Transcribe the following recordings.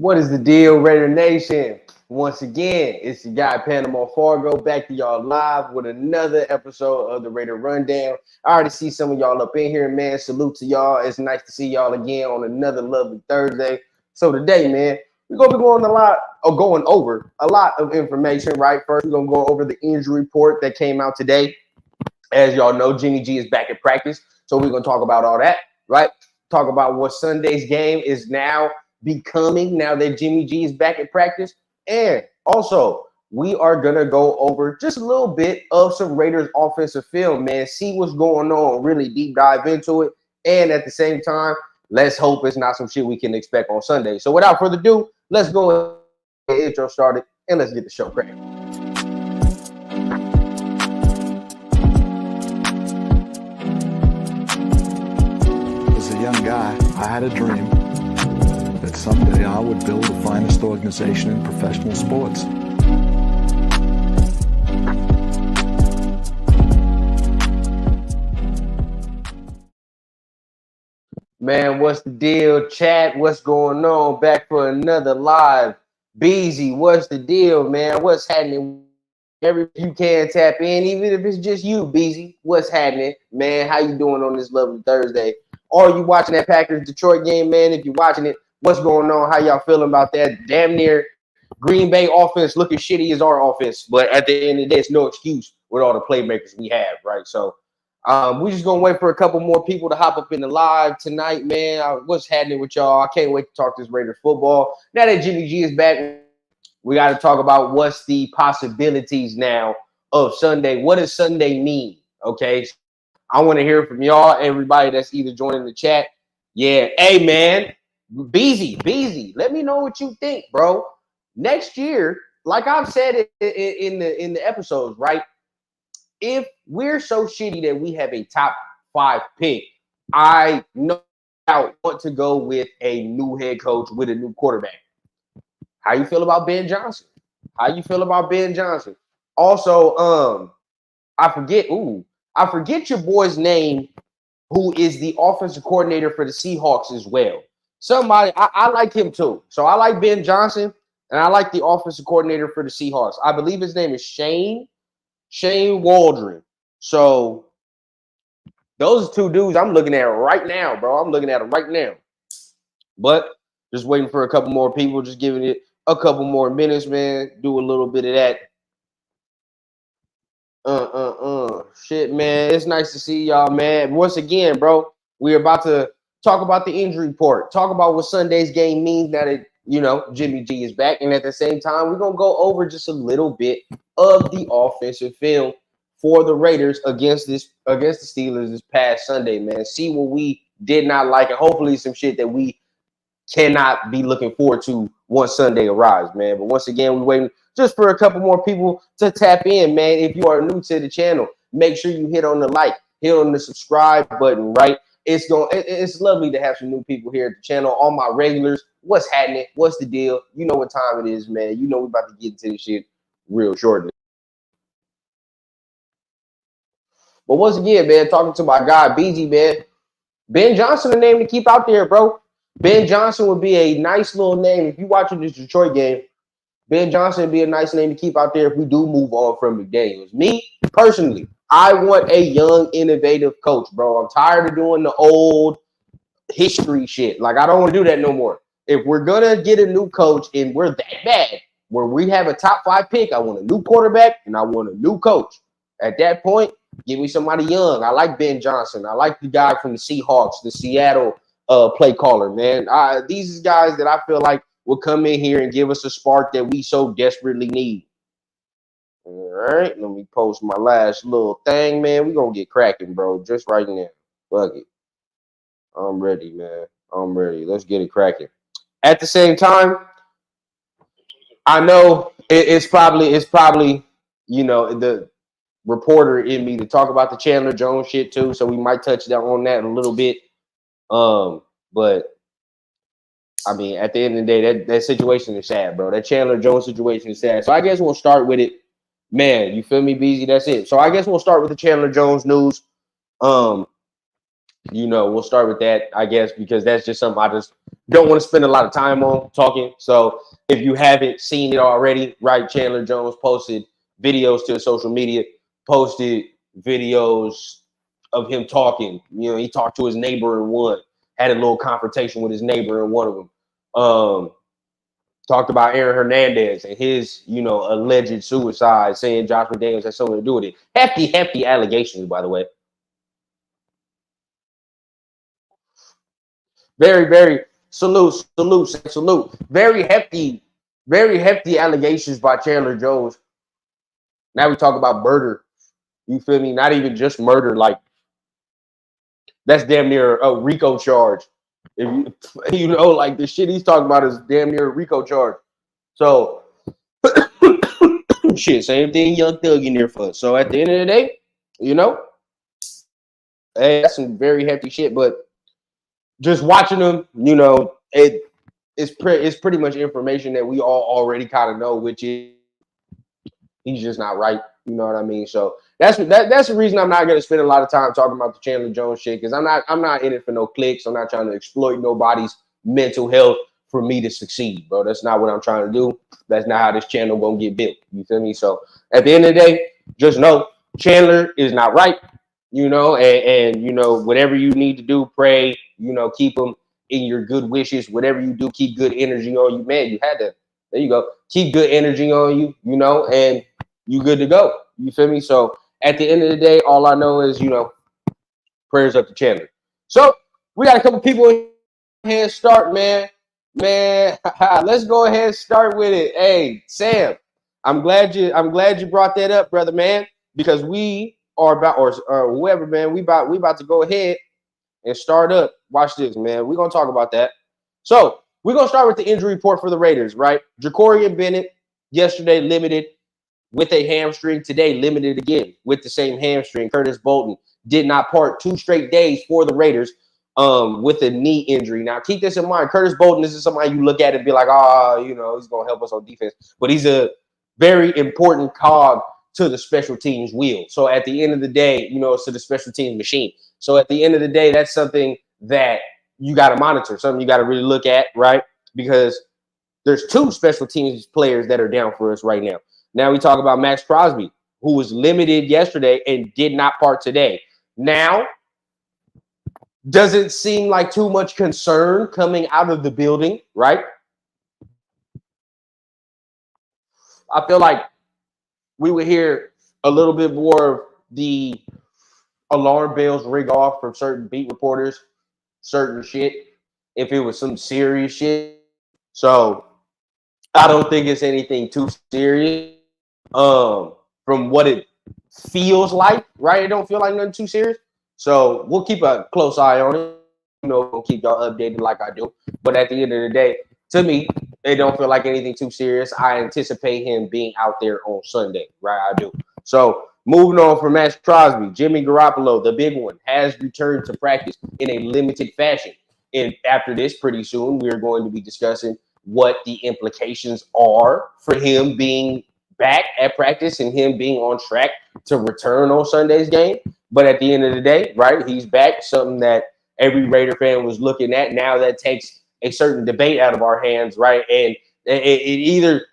What is the deal, Raider Nation? Once again, it's your guy Panama Fargo back to y'all live with another episode of the Raider Rundown. I already see some of y'all up in here, man. Salute to y'all. It's nice to see y'all again on another lovely Thursday. So today, man, we're gonna be going over a lot of information, right? First, we're gonna go over the injury report that came out today. As y'all know, Jimmy G is back at practice, so we're gonna talk about all that, right? Talk about what Sunday's game is now becoming now that Jimmy G is back at practice. And also, we are going to go over just a little bit of some Raiders offensive film, man. See what's going on, really deep dive into it. And at the same time, let's hope it's not some shit we can expect on Sunday. So without further ado, let's go get the intro started and let's get the show cracking. As a young guy, I had a dream that someday I would build the finest organization in professional sports. Man, what's the deal, chat? What's going on? Back for another live. Beezy, what's the deal, man? What's happening? You can tap in, even if it's just you, Beezy. What's happening, man? How you doing on this lovely Thursday? Are you watching that Packers Detroit game, man? If you're watching it, what's going on? How y'all feeling about that? Damn near Green Bay offense looking shitty as our offense, but at the end of the day, it's no excuse with all the playmakers we have, right? So we're just gonna wait for a couple more people to hop up in the live tonight, man. What's happening with y'all? I can't wait to talk this Raiders football. Now that Jimmy G is back, we got to talk about what's the possibilities now of Sunday. What does Sunday mean? Okay, I want to hear from y'all, everybody that's either joining the chat. Yeah, hey man, Beezy, let me know what you think, bro. Next year, like I've said in the episodes, right? If we're so shitty that we have a top 5 pick, I no doubt want to go with a new head coach with a new quarterback. How you feel about Ben Johnson? How you feel about Ben Johnson? Also, I forget your boy's name, who is the offensive coordinator for the Seahawks as well. Somebody, I like him too. So I like Ben Johnson, and I like the offensive coordinator for the Seahawks. I believe his name is Shane Waldron. So those two dudes I'm looking at right now, bro. I'm looking at them right now. But just waiting for a couple more people, just giving it a couple more minutes, man. Do a little bit of that. Shit, man. It's nice to see y'all, man. Once again, bro, we're about to talk about the injury report. Talk about what Sunday's game means now that, Jimmy G is back. And at the same time, we're going to go over just a little bit of the offensive film for the Raiders against the Steelers this past Sunday, man. See what we did not like, and hopefully some shit that we cannot be looking forward to once Sunday arrives, man. But once again, we're waiting just for a couple more people to tap in, man. If you are new to the channel, make sure you hit on the like, hit on the subscribe button, right? It's lovely to have some new people here at the channel. All my regulars, what's happening? What's the deal? You know what time it is, man. You know we're about to get into this shit real shortly. But once again, man, talking to my guy, BG, man. Ben Johnson, a name to keep out there, bro. Ben Johnson would be a nice little name. If you watching this Detroit game, Ben Johnson would be a nice name to keep out there if we do move on from McDaniels. Me, personally, I want a young, innovative coach, bro. I'm tired of doing the old history shit. Like, I don't want to do that no more. If we're going to get a new coach and we're that bad, where we have a top 5 pick, I want a new quarterback and I want a new coach. At that point, give me somebody young. I like Ben Johnson. I like the guy from the Seahawks, the Seattle play caller, man. These are guys that I feel like will come in here and give us a spark that we so desperately need. All right, let me post my last little thing, man. We're going to get cracking, bro, just right now. Fuck it. I'm ready, man. I'm ready. Let's get it cracking. At the same time, I know it's probably, the reporter in me to talk about the Chandler Jones shit too, so we might touch down on that a little bit. But I mean, at the end of the day, that situation is sad, bro. That Chandler Jones situation is sad. So I guess we'll start with it, man. You feel me, BZ? That's it. So I guess we'll start with the Chandler Jones news. We'll start with that, I guess, because that's just something I just don't want to spend a lot of time on talking. So if you haven't seen it already, right, Chandler Jones posted videos to social media, posted videos of him talking. You know, he talked to his neighbor in one, had a little confrontation with his neighbor in one of them. Talked about Aaron Hernandez and his, you know, alleged suicide, saying Josh McDaniels has something to do with it. Hefty allegations, by the way. Very salute. Very hefty allegations by Chandler Jones. Now we talk about murder. You feel me? Not even just murder, like that's damn near a RICO charge. If you, you know, like the shit he's talking about is damn near a RICO charge. So shit, same thing Young Thug in there for. So at the end of the day, you know, hey, that's some very hefty shit. But just watching them, you know, it's pretty much information that we all already kind of know, which is he's just not right. You know what I mean? So that's the reason I'm not gonna spend a lot of time talking about the Chandler Jones shit, because I'm not in it for no clicks. I'm not trying to exploit nobody's mental health for me to succeed, bro. That's not what I'm trying to do. That's not how this channel gonna get built. You feel me? So at the end of the day, just know Chandler is not right. You know, and you know, whatever you need to do, pray. You know, keep him in your good wishes. Whatever you do, keep good energy on you, man. You had to. There you go. Keep good energy on you. You know, and you good to go. You feel me? So at the end of the day, all I know is, you know, prayers up to Chandler. So we got a couple people in here start, man. Let's go ahead and start with it. Hey, Sam, I'm glad you brought that up, brother, man, because we are about, or whoever, man, we about to go ahead and start up. Watch this, man. We're gonna talk about that. So we're gonna start with the injury report for the Raiders, right? Jacorian Bennett yesterday limited with a hamstring. Today limited again with the same hamstring. Curtis Bolton did not part 2 straight days for the Raiders with a knee injury. Now keep this in mind. Curtis Bolton, this is somebody you look at and be like, you know, he's gonna help us on defense, but he's a very important cog to the special teams wheel. So at the end of the day, you know, it's to the special teams machine. So at the end of the day, that's something that you got to monitor, something you got to really look at, right? Because there's 2 special teams players that are down for us right now. Now we talk about Max Crosby, who was limited yesterday and did not part today. Now, doesn't seem like too much concern coming out of the building, right? I feel like we would hear a little bit more of the alarm bells ring off from certain beat reporters, certain shit, if it was some serious shit. So I don't think it's anything too serious. From what it feels like, right? It don't feel like nothing too serious. So we'll keep a close eye on it. You know, we'll keep y'all updated like I do. But at the end of the day, to me, it don't feel like anything too serious. I anticipate him being out there on Sunday, right? I do. So moving on from Max Crosby, Jimmy Garoppolo, the big one, has returned to practice in a limited fashion. And after this, pretty soon, we are going to be discussing what the implications are for him being back at practice and him being on track to return on Sunday's game. But at the end of the day, right, he's back, something that every Raider fan was looking at. Now that takes a certain debate out of our hands, right? And it either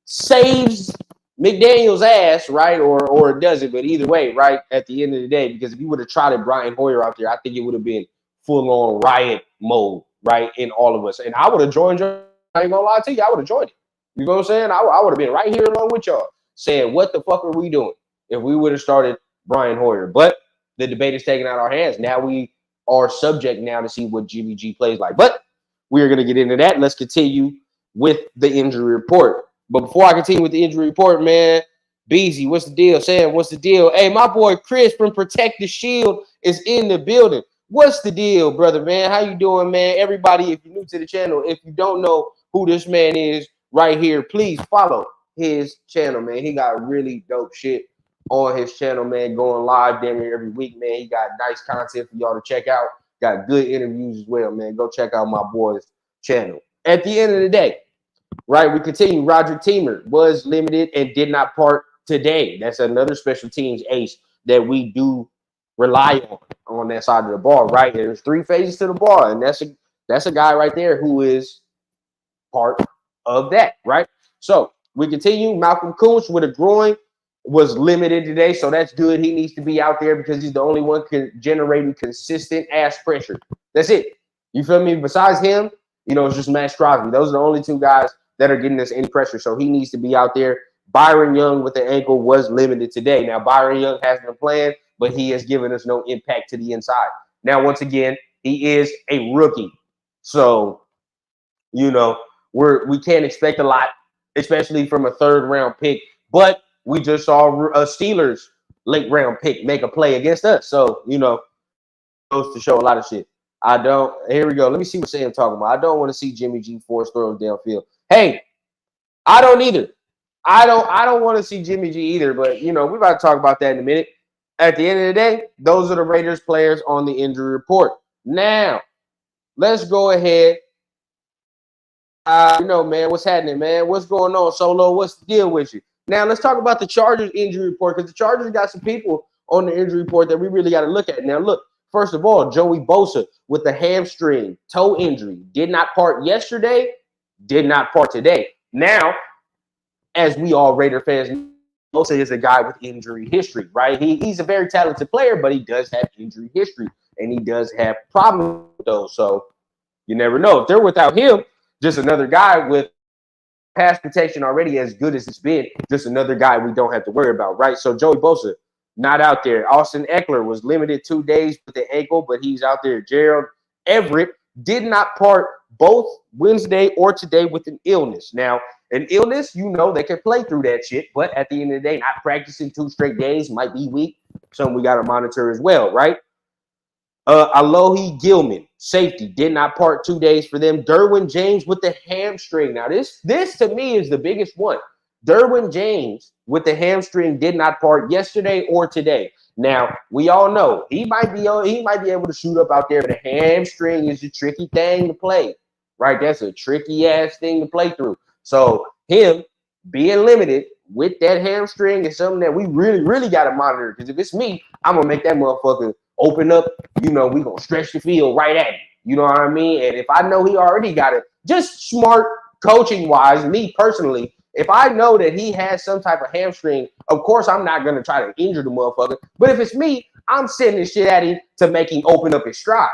saves McDaniel's ass, right, or it doesn't. But either way, right, at the end of the day, because if you would have tried Brian Hoyer out there, I think it would have been full-on riot mode, right, in all of us. And I would have joined you. I ain't gonna lie to you, I would have joined it. You know what I'm saying? I would have been right here along with y'all saying, what the fuck are we doing if we would have started Brian Hoyer? But the debate is taken out of our hands. Now we are subject now to see what Jimmy G plays like. But we are going to get into that. Let's continue with the injury report. But before I continue with the injury report, man, Beezy, what's the deal? Sam, what's the deal? Hey, my boy Chris from Protect the Shield is in the building. What's the deal, brother, man? How you doing, man? Everybody, if you're new to the channel, if you don't know who this man is right here, please follow his channel, man. He got really dope shit on his channel, man, going live damn near every week, man. He got nice content for y'all to check out. Got good interviews as well, man. Go check out my boy's channel. At the end of the day, right, we continue. Roger Teamer was limited and did not part today. That's another special teams ace that we do rely on that side of the ball, right? There's 3 phases to the ball, and That's a guy right there who is part of that, right? So we continue. Malcolm Kuntz with a groin was limited today, so that's good. He needs to be out there because he's the only one generating consistent ass pressure. That's it. You feel me? Besides him, it's just Max Crosby. Those are the only two guys that are getting us any pressure, so he needs to be out there. Byron Young with the ankle was limited today. Now, Byron Young has been playing, but he has given us no impact to the inside. Now, once again, he is a rookie. So, we can't expect a lot, especially from a third-round pick. But we just saw a Steelers late-round pick make a play against us. So, goes to show a lot of shit. Here we go. Let me see what Sam talking about. I don't want to see Jimmy G force throws downfield. Hey, I don't either. I don't want to see Jimmy G either, but we're about to talk about that in a minute. At the end of the day, those are the Raiders players on the injury report. Now, let's go ahead. Man, what's happening, man? What's going on, Solo? What's the deal with you? Now, let's talk about the Chargers injury report, because the Chargers got some people on the injury report that we really got to look at. Now, look, first of all, Joey Bosa with the hamstring toe injury did not part yesterday, did not part today. Now, as we all Raider fans, Bosa is a guy with injury history, right? He's a very talented player, but he does have injury history, and he does have problems with those. So you never know. If they're without him, just another guy with pass protection already as good as it's been, just another guy we don't have to worry about, right? So Joey Bosa, not out there. Austin Eckler was limited 2 days with the ankle, but he's out there. Gerald Everett did not part both Wednesday or today with an illness. Now, an illness, they can play through that shit, but at the end of the day, not practicing 2 straight days might be weak. Something we got to monitor as well, right? Alohi Gilman, safety, did not part 2 days for them. Derwin James with the hamstring. Now, this to me is the biggest one. Derwin James with the hamstring did not part yesterday or today. Now, we all know he might be able to shoot up out there, but the hamstring is a tricky thing to play, right? That's a tricky ass thing to play through. So him being limited with that hamstring is something that we really, really got to monitor. Because if it's me, I'm gonna make that motherfucker open up. We gonna stretch the field right at him. You know what I mean? And if I know he already got it, just smart coaching wise, me personally, if I know that he has some type of hamstring, of course I'm not gonna try to injure the motherfucker. But if it's me, I'm sending shit at him to make him open up his stride.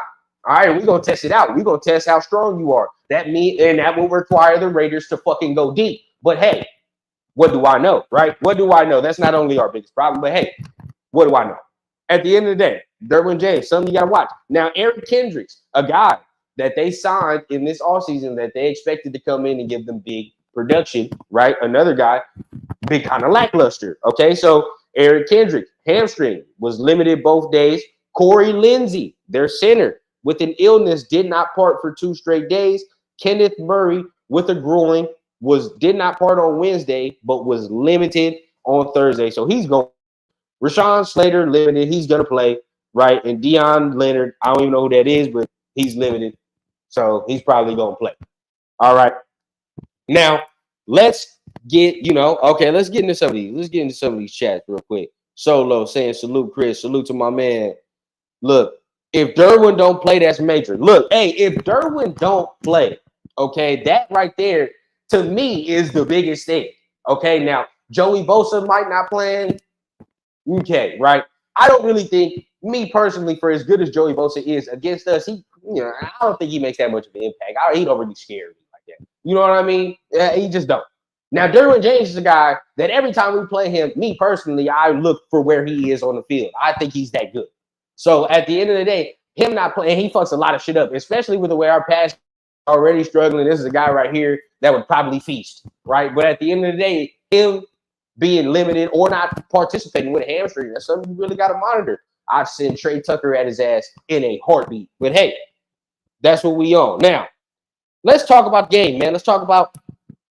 All right, we're gonna test it out. We're gonna test how strong you are. That will require the Raiders to fucking go deep. But hey, what do I know, right? What do I know? That's not only our biggest problem, but hey, what do I know? At the end of the day, Derwin James, something you gotta watch. Now, Eric Kendricks, a guy that they signed in this offseason that they expected to come in and give them big production, right? Another guy, big kind of lackluster. Okay, so Eric Kendricks, hamstring, was limited both days. Corey Lindsey, their center, with an illness, did not part for 2 straight days. Kenneth Murray with a groin did not part on Wednesday, but was limited on Thursday. So he's going. Rashawn Slater limited. He's going to play, right? And Deion Leonard, I don't even know who that is, but he's limited. So he's probably going to play. All right. Now, let's get, let's get into some of these. Let's get into some of these chats real quick. Solo saying, salute, Chris. Salute to my man. Look, if Derwin don't play, that's major. Look, hey, if Derwin don't play, okay, that right there, to me, is the biggest thing. Okay, now, Joey Bosa might not play. Okay, right? I don't really think, me personally, for as good as Joey Bosa is against us, I don't think he makes that much of an impact. He don't really scare me like that. You know what I mean? He just don't. Now, Derwin James is a guy that every time we play him, me personally, I look for where he is on the field. I think he's that good. So at the end of the day, him not playing, he fucks a lot of shit up, especially with the way our pass already struggling. This is a guy right here that would probably feast, right? But at the end of the day, him being limited or not participating with a hamstring, that's something you really got to monitor. I'd send Trey Tucker at his ass in a heartbeat. But hey, that's what we on. Now, let's talk about the game, man. Let's talk about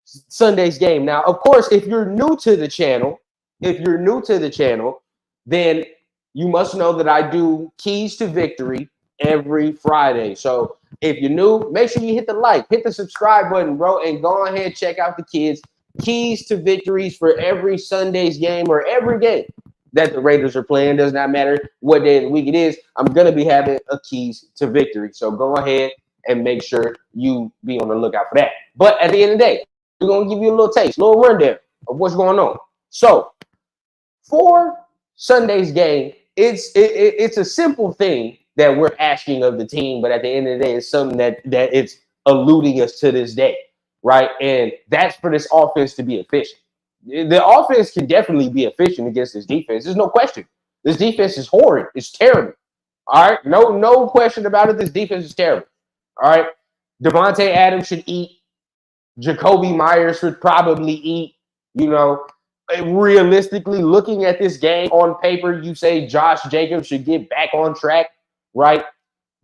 Sunday's game. Now, of course, if you're new to the channel, then you must know that I do Keys to Victory every Friday. So if you're new, make sure you hit the like, hit the subscribe button, bro, and go ahead and check out the kids. Keys to Victories for every Sunday's game or every game that the Raiders are playing. Does not matter what day of the week it is. I'm going to be having a Keys to Victory. So go ahead and make sure you be on the lookout for that. But at the end of the day, we're gonna give you a little taste, a little rundown of what's going on. So for Sunday's game, it's a simple thing that we're asking of the team, but at the end of the day, it's something that it's eluding us to this day, right? And that's for this offense to be efficient. The offense can definitely be efficient against this defense. There's no question. This defense is horrid. It's terrible. All right, no question about it. This defense is terrible. All right, Devontae Adams should eat. Jacoby Myers should probably eat. You know, realistically, looking at this game on paper, you say Josh Jacobs should get back on track, right?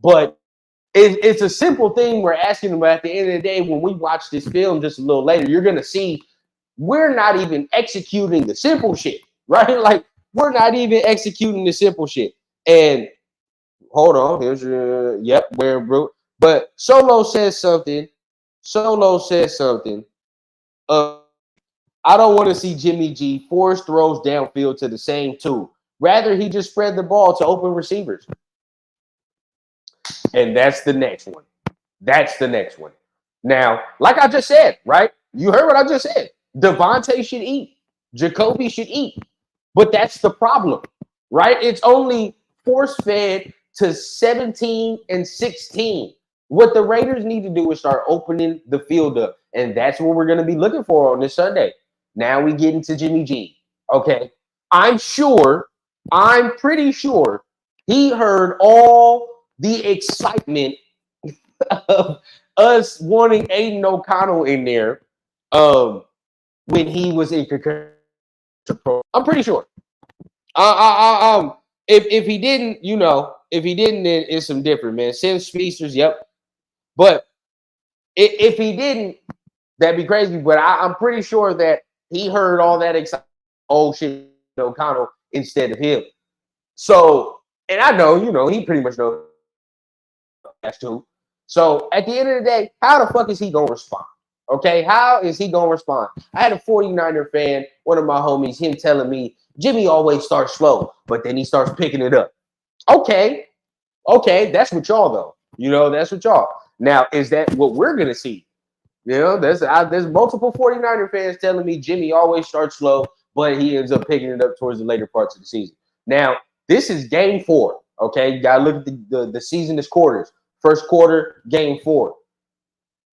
But it's a simple thing we're asking them. But at the end of the day, when we watch this film just a little later, you're going to see we're not even executing the simple shit, right? Like, we're not even executing the simple shit. And hold on, here's your, yep, where, bro. But Solo says something. I don't want to see Jimmy G force throws downfield to the same two. Rather, he just spread the ball to open receivers. And that's the next one. Now, like I just said, right? You heard what I just said. Devontae should eat. Jacoby should eat. But that's the problem, right? It's only force-fed to 17 and 16. What the Raiders need to do is start opening the field up. And that's what we're going to be looking for on this Sunday. Now we get into Jimmy G. Okay. I'm pretty sure he heard all the excitement of us wanting Aiden O'Connell in there when he was in concussion. I'm pretty sure. If he didn't, then it's some different, man. Sim Speedsters, yep. But if he didn't, that'd be crazy. But I'm pretty sure that he heard all that excitement. Oh shit, O'Connell instead of him. So, and I know, he pretty much knows that's too. So at the end of the day, how the fuck is he gonna respond? Okay, how is he gonna respond? I had a 49er fan, one of my homies, him telling me Jimmy always starts slow, but then he starts picking it up. Okay, that's what y'all though. That's what y'all. Now, is that what we're gonna see? There's multiple 49er fans telling me Jimmy always starts slow, but he ends up picking it up towards the later parts of the season. Now, this is game 4. Okay, you gotta look at the season as quarters. First quarter, game 4.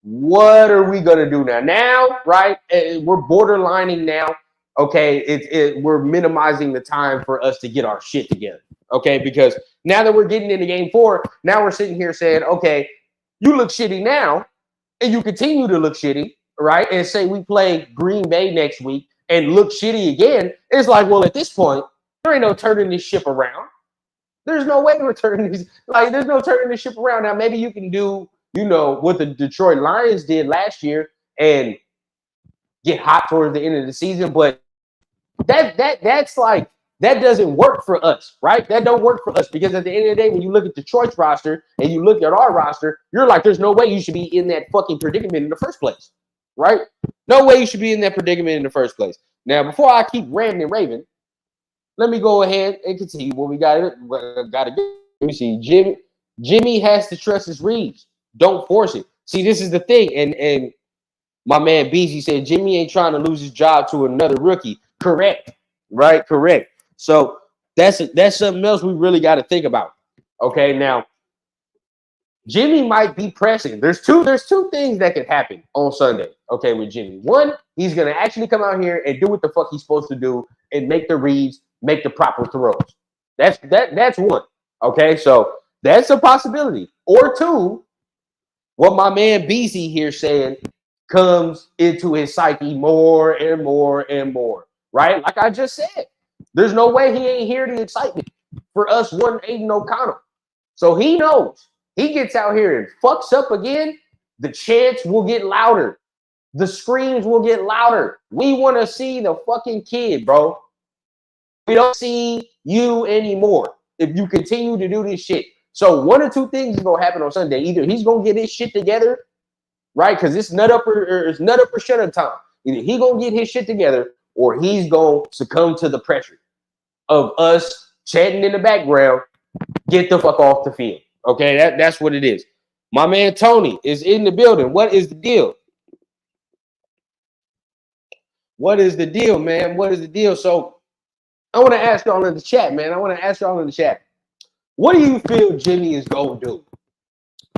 What are we gonna do now? Now, right? We're borderlining now. Okay, we're minimizing the time for us to get our shit together. Okay, because now that we're getting into game 4, now we're sitting here saying, okay, you look shitty now, and you continue to look shitty, right? And say we play Green Bay next week and look shitty again. It's like, well, at this point, there ain't no turning this ship around. There's no way we're turning this. Like, there's no turning this ship around. Now, maybe you can do, what the Detroit Lions did last year and get hot towards the end of the season, but that's like, that doesn't work for us, right? That don't work for us because at the end of the day, when you look at Detroit's roster and you look at our roster, you're like, there's no way you should be in that fucking predicament in the first place, right? No way you should be in that predicament in the first place. Now, before I keep ranting and raving, let me go ahead and continue what we got to do. Let me see. Jimmy has to trust his reads. Don't force it. See, this is the thing. And my man BZ said Jimmy ain't trying to lose his job to another rookie. Correct. Right? Correct. So that's something else we really got to think about. Okay, now Jimmy might be pressing. There's two things that could happen on Sunday. Okay, with Jimmy. One, he's gonna actually come out here and do what the fuck he's supposed to do and make the reads, make the proper throws. That's one. Okay, so that's a possibility. Or two, what my man BZ here saying comes into his psyche more and more and more. Right? Like I just said. There's no way he ain't hear the excitement for us one Aiden O'Connell. So he knows. He gets out here and fucks up again, the chants will get louder. The screams will get louder. We want to see the fucking kid, bro. We don't see you anymore if you continue to do this shit. So one or two things is going to happen on Sunday. Either he's going to get his shit together, right? Because it's nut up or shut up time. Either he going to get his shit together or he's going to succumb to the pressure of us chanting in the background, get the fuck off the field. Okay, that's what it is. My man Tony is in the building. What is the deal? What is the deal, man? What is the deal? So I want to ask y'all in the chat, man. I want to ask y'all in the chat. What do you feel Jimmy is going to do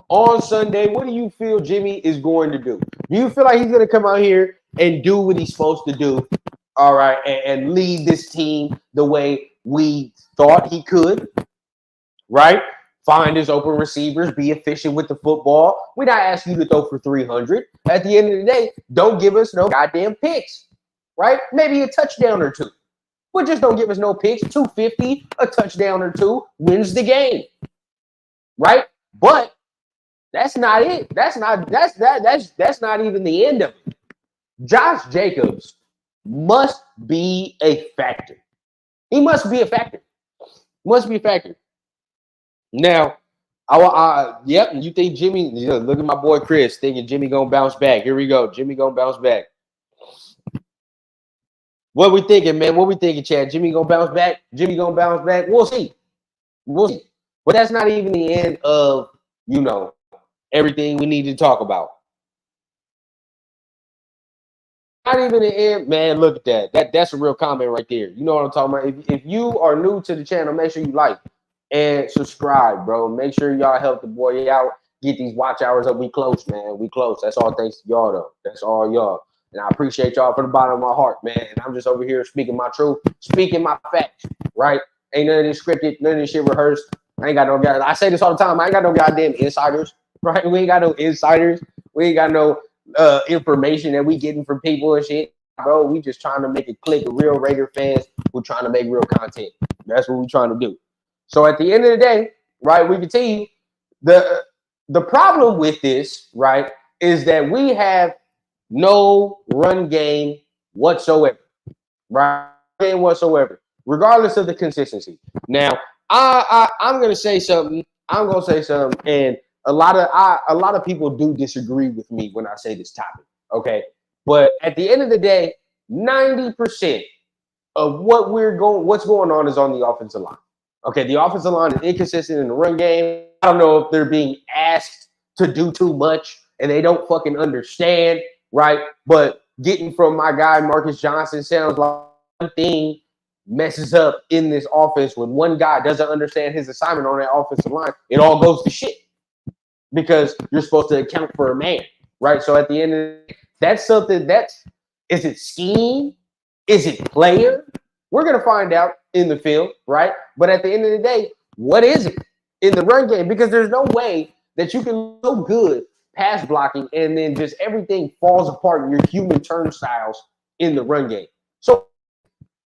on Sunday? What do you feel Jimmy is going to do? Do you feel like he's going to come out here and do what he's supposed to do? All right, and lead this team the way we thought he could, right? Find his open receivers, be efficient with the football. We're not asking you to throw for 300. At the end of the day, don't give us no goddamn picks, right? Maybe a touchdown or two. But just don't give us no picks. 250, a touchdown or two wins the game, right? But that's not it. That's not even the end of it. Josh Jacobs must be a factor. He must be a factor. Must be a factor. Now, yep. You think Jimmy? Look at my boy Chris thinking Jimmy gonna bounce back. Here we go. Jimmy gonna bounce back. What we thinking, man? What we thinking, Chad? Jimmy gonna bounce back? Jimmy gonna bounce back? We'll see. We'll see. But that's not even the end of everything we need to talk about. Not even the end, man. Look at that. That's a real comment right there. You know what I'm talking about? If you are new to the channel, make sure you like and subscribe, bro. Make sure y'all help the boy out. Get these watch hours up. We close, man. We close. That's all thanks to y'all, though. That's all y'all. And I appreciate y'all from the bottom of my heart, man. And I'm just over here speaking my truth, speaking my facts, right? Ain't none of this scripted, none of this shit rehearsed. I ain't got no guys. I say this all the time. I ain't got no goddamn insiders, right? We ain't got no insiders. We ain't got no information that we getting from people and shit, bro. We just trying to make it click. Real Raider fans who trying to make real content. That's what we trying to do. So at the end of the day, right, we can tell you the problem with this, right, is that we have no run game whatsoever, right? Game whatsoever, regardless of the consistency. Now, I'm gonna say something. I'm gonna say something, and a lot of people do disagree with me when I say this topic. Okay, but at the end of the day, 90% of what's going on is on the offensive line. Okay, the offensive line is inconsistent in the run game. I don't know if they're being asked to do too much and they don't fucking understand, right? But getting from my guy Marcus Johnson sounds like one thing messes up in this offense when one guy doesn't understand his assignment on that offensive line. It all goes to shit because you're supposed to account for a man, right? So at the end of the day, that's something is it scheme? Is it player? We're going to find out in the field, right? But at the end of the day, what is it in the run game? Because there's no way that you can look so good pass blocking and then just everything falls apart in your human turnstiles in the run game. So,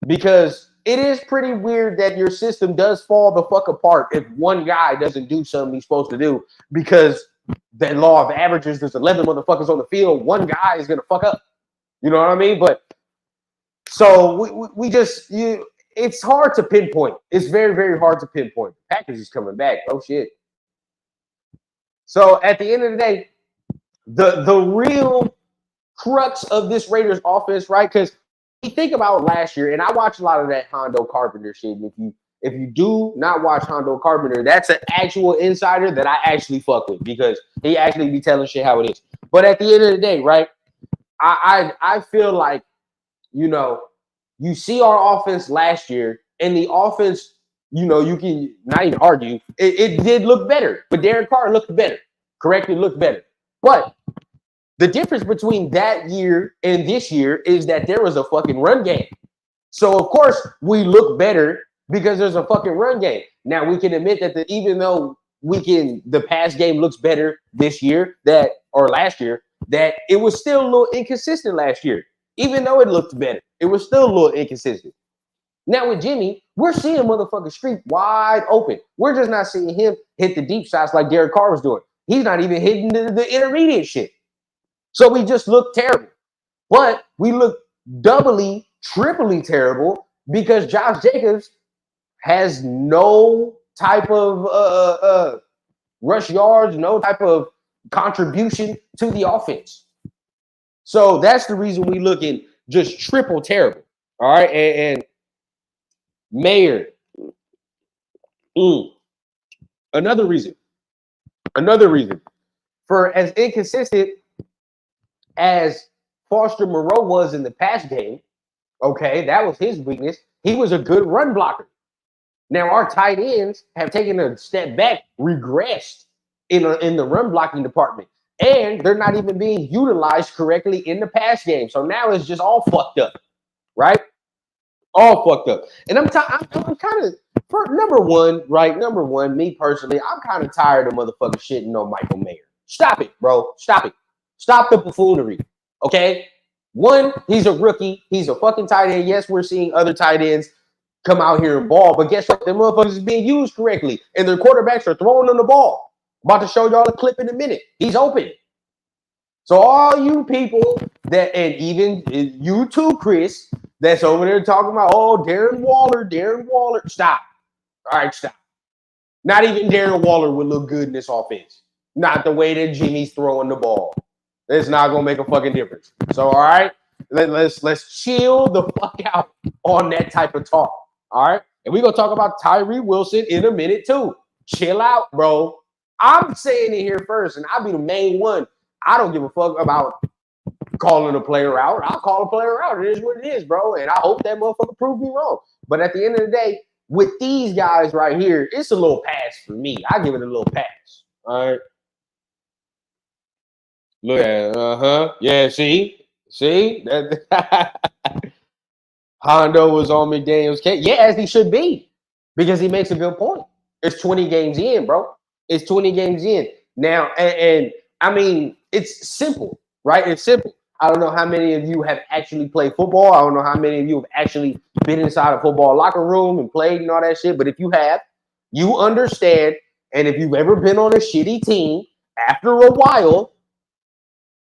because it is pretty weird that your system does fall the fuck apart if one guy doesn't do something he's supposed to do, because the law of averages, there's 11 motherfuckers on the field. One guy is going to fuck up. You know what I mean? But so we just it's hard to pinpoint. It's very, very hard to pinpoint. Packers is coming back. Oh shit. So at the end of the day, the real crux of this Raiders offense, right? Because you think about last year, and I watched a lot of that Hondo Carpenter shit. And if you do not watch Hondo Carpenter, that's an actual insider that I actually fuck with because he actually be telling shit how it is. But at the end of the day, right? I feel like, you see our offense last year, and the offense, you can not even argue, it did look better. But Derek Carr looked better. Correct? It looked better. But the difference between that year and this year is that there was a fucking run game. So, of course, we look better because there's a fucking run game. Now, we can admit that even though the pass game looks better this year or last year, that it was still a little inconsistent last year. Even though it looked better, it was still a little inconsistent. Now with Jimmy, we're seeing motherfucking street wide open. We're just not seeing him hit the deep shots like Derek Carr was doing. He's not even hitting the intermediate shit. So we just look terrible. But we look doubly, triply terrible because Josh Jacobs has no type of rush yards, no type of contribution to the offense. So that's the reason we looking just triple terrible. All right. And Mayor. Another reason. for as inconsistent as Foster Moreau was in the pass game, okay, that was his weakness. He was a good run blocker. Now our tight ends have taken a step back, regressed in the run blocking department, and they're not even being utilized correctly in the pass game. So now it's just all fucked up, right? All fucked up. And I'm kind of for number one, right? Number one, me personally, I'm kind of tired of motherfuckers shitting on Michael Mayer. Stop it, bro. Stop it. Stop the buffoonery. Okay. One, he's a rookie. He's a fucking tight end. Yes, we're seeing other tight ends come out here and ball, but guess what? Them motherfuckers is being used correctly, and their quarterbacks are throwing them the ball. About to show y'all a clip in a minute. He's open. So all you people that, and even you too, Chris, that's over there talking about, oh, Darren Waller, stop. All right, stop. Not even Darren Waller would look good in this offense. Not the way that Jimmy's throwing the ball. It's not gonna make a fucking difference. So all right, let's chill the fuck out on that type of talk. All right, and we're gonna talk about Tyree Wilson in a minute too. Chill out, bro. I'm saying it here first, and I'll be the main one. I don't give a fuck about calling a player out. I'll call a player out. It is what it is, bro. And I hope that motherfucker prove me wrong. But at the end of the day, with these guys right here, it's a little pass for me. I give it a little pass. All right. Look at it. Yeah, see? Hondo was on McDaniel's case. Yeah, as he should be. Because he makes a good point. It's 20 games in, bro. It's 20 games in. Now, and I mean, it's simple, right? It's simple. I don't know how many of you have actually played football. I don't know how many of you have actually been inside a football locker room and played and all that shit. But if you have, you understand. And if you've ever been on a shitty team, after a while,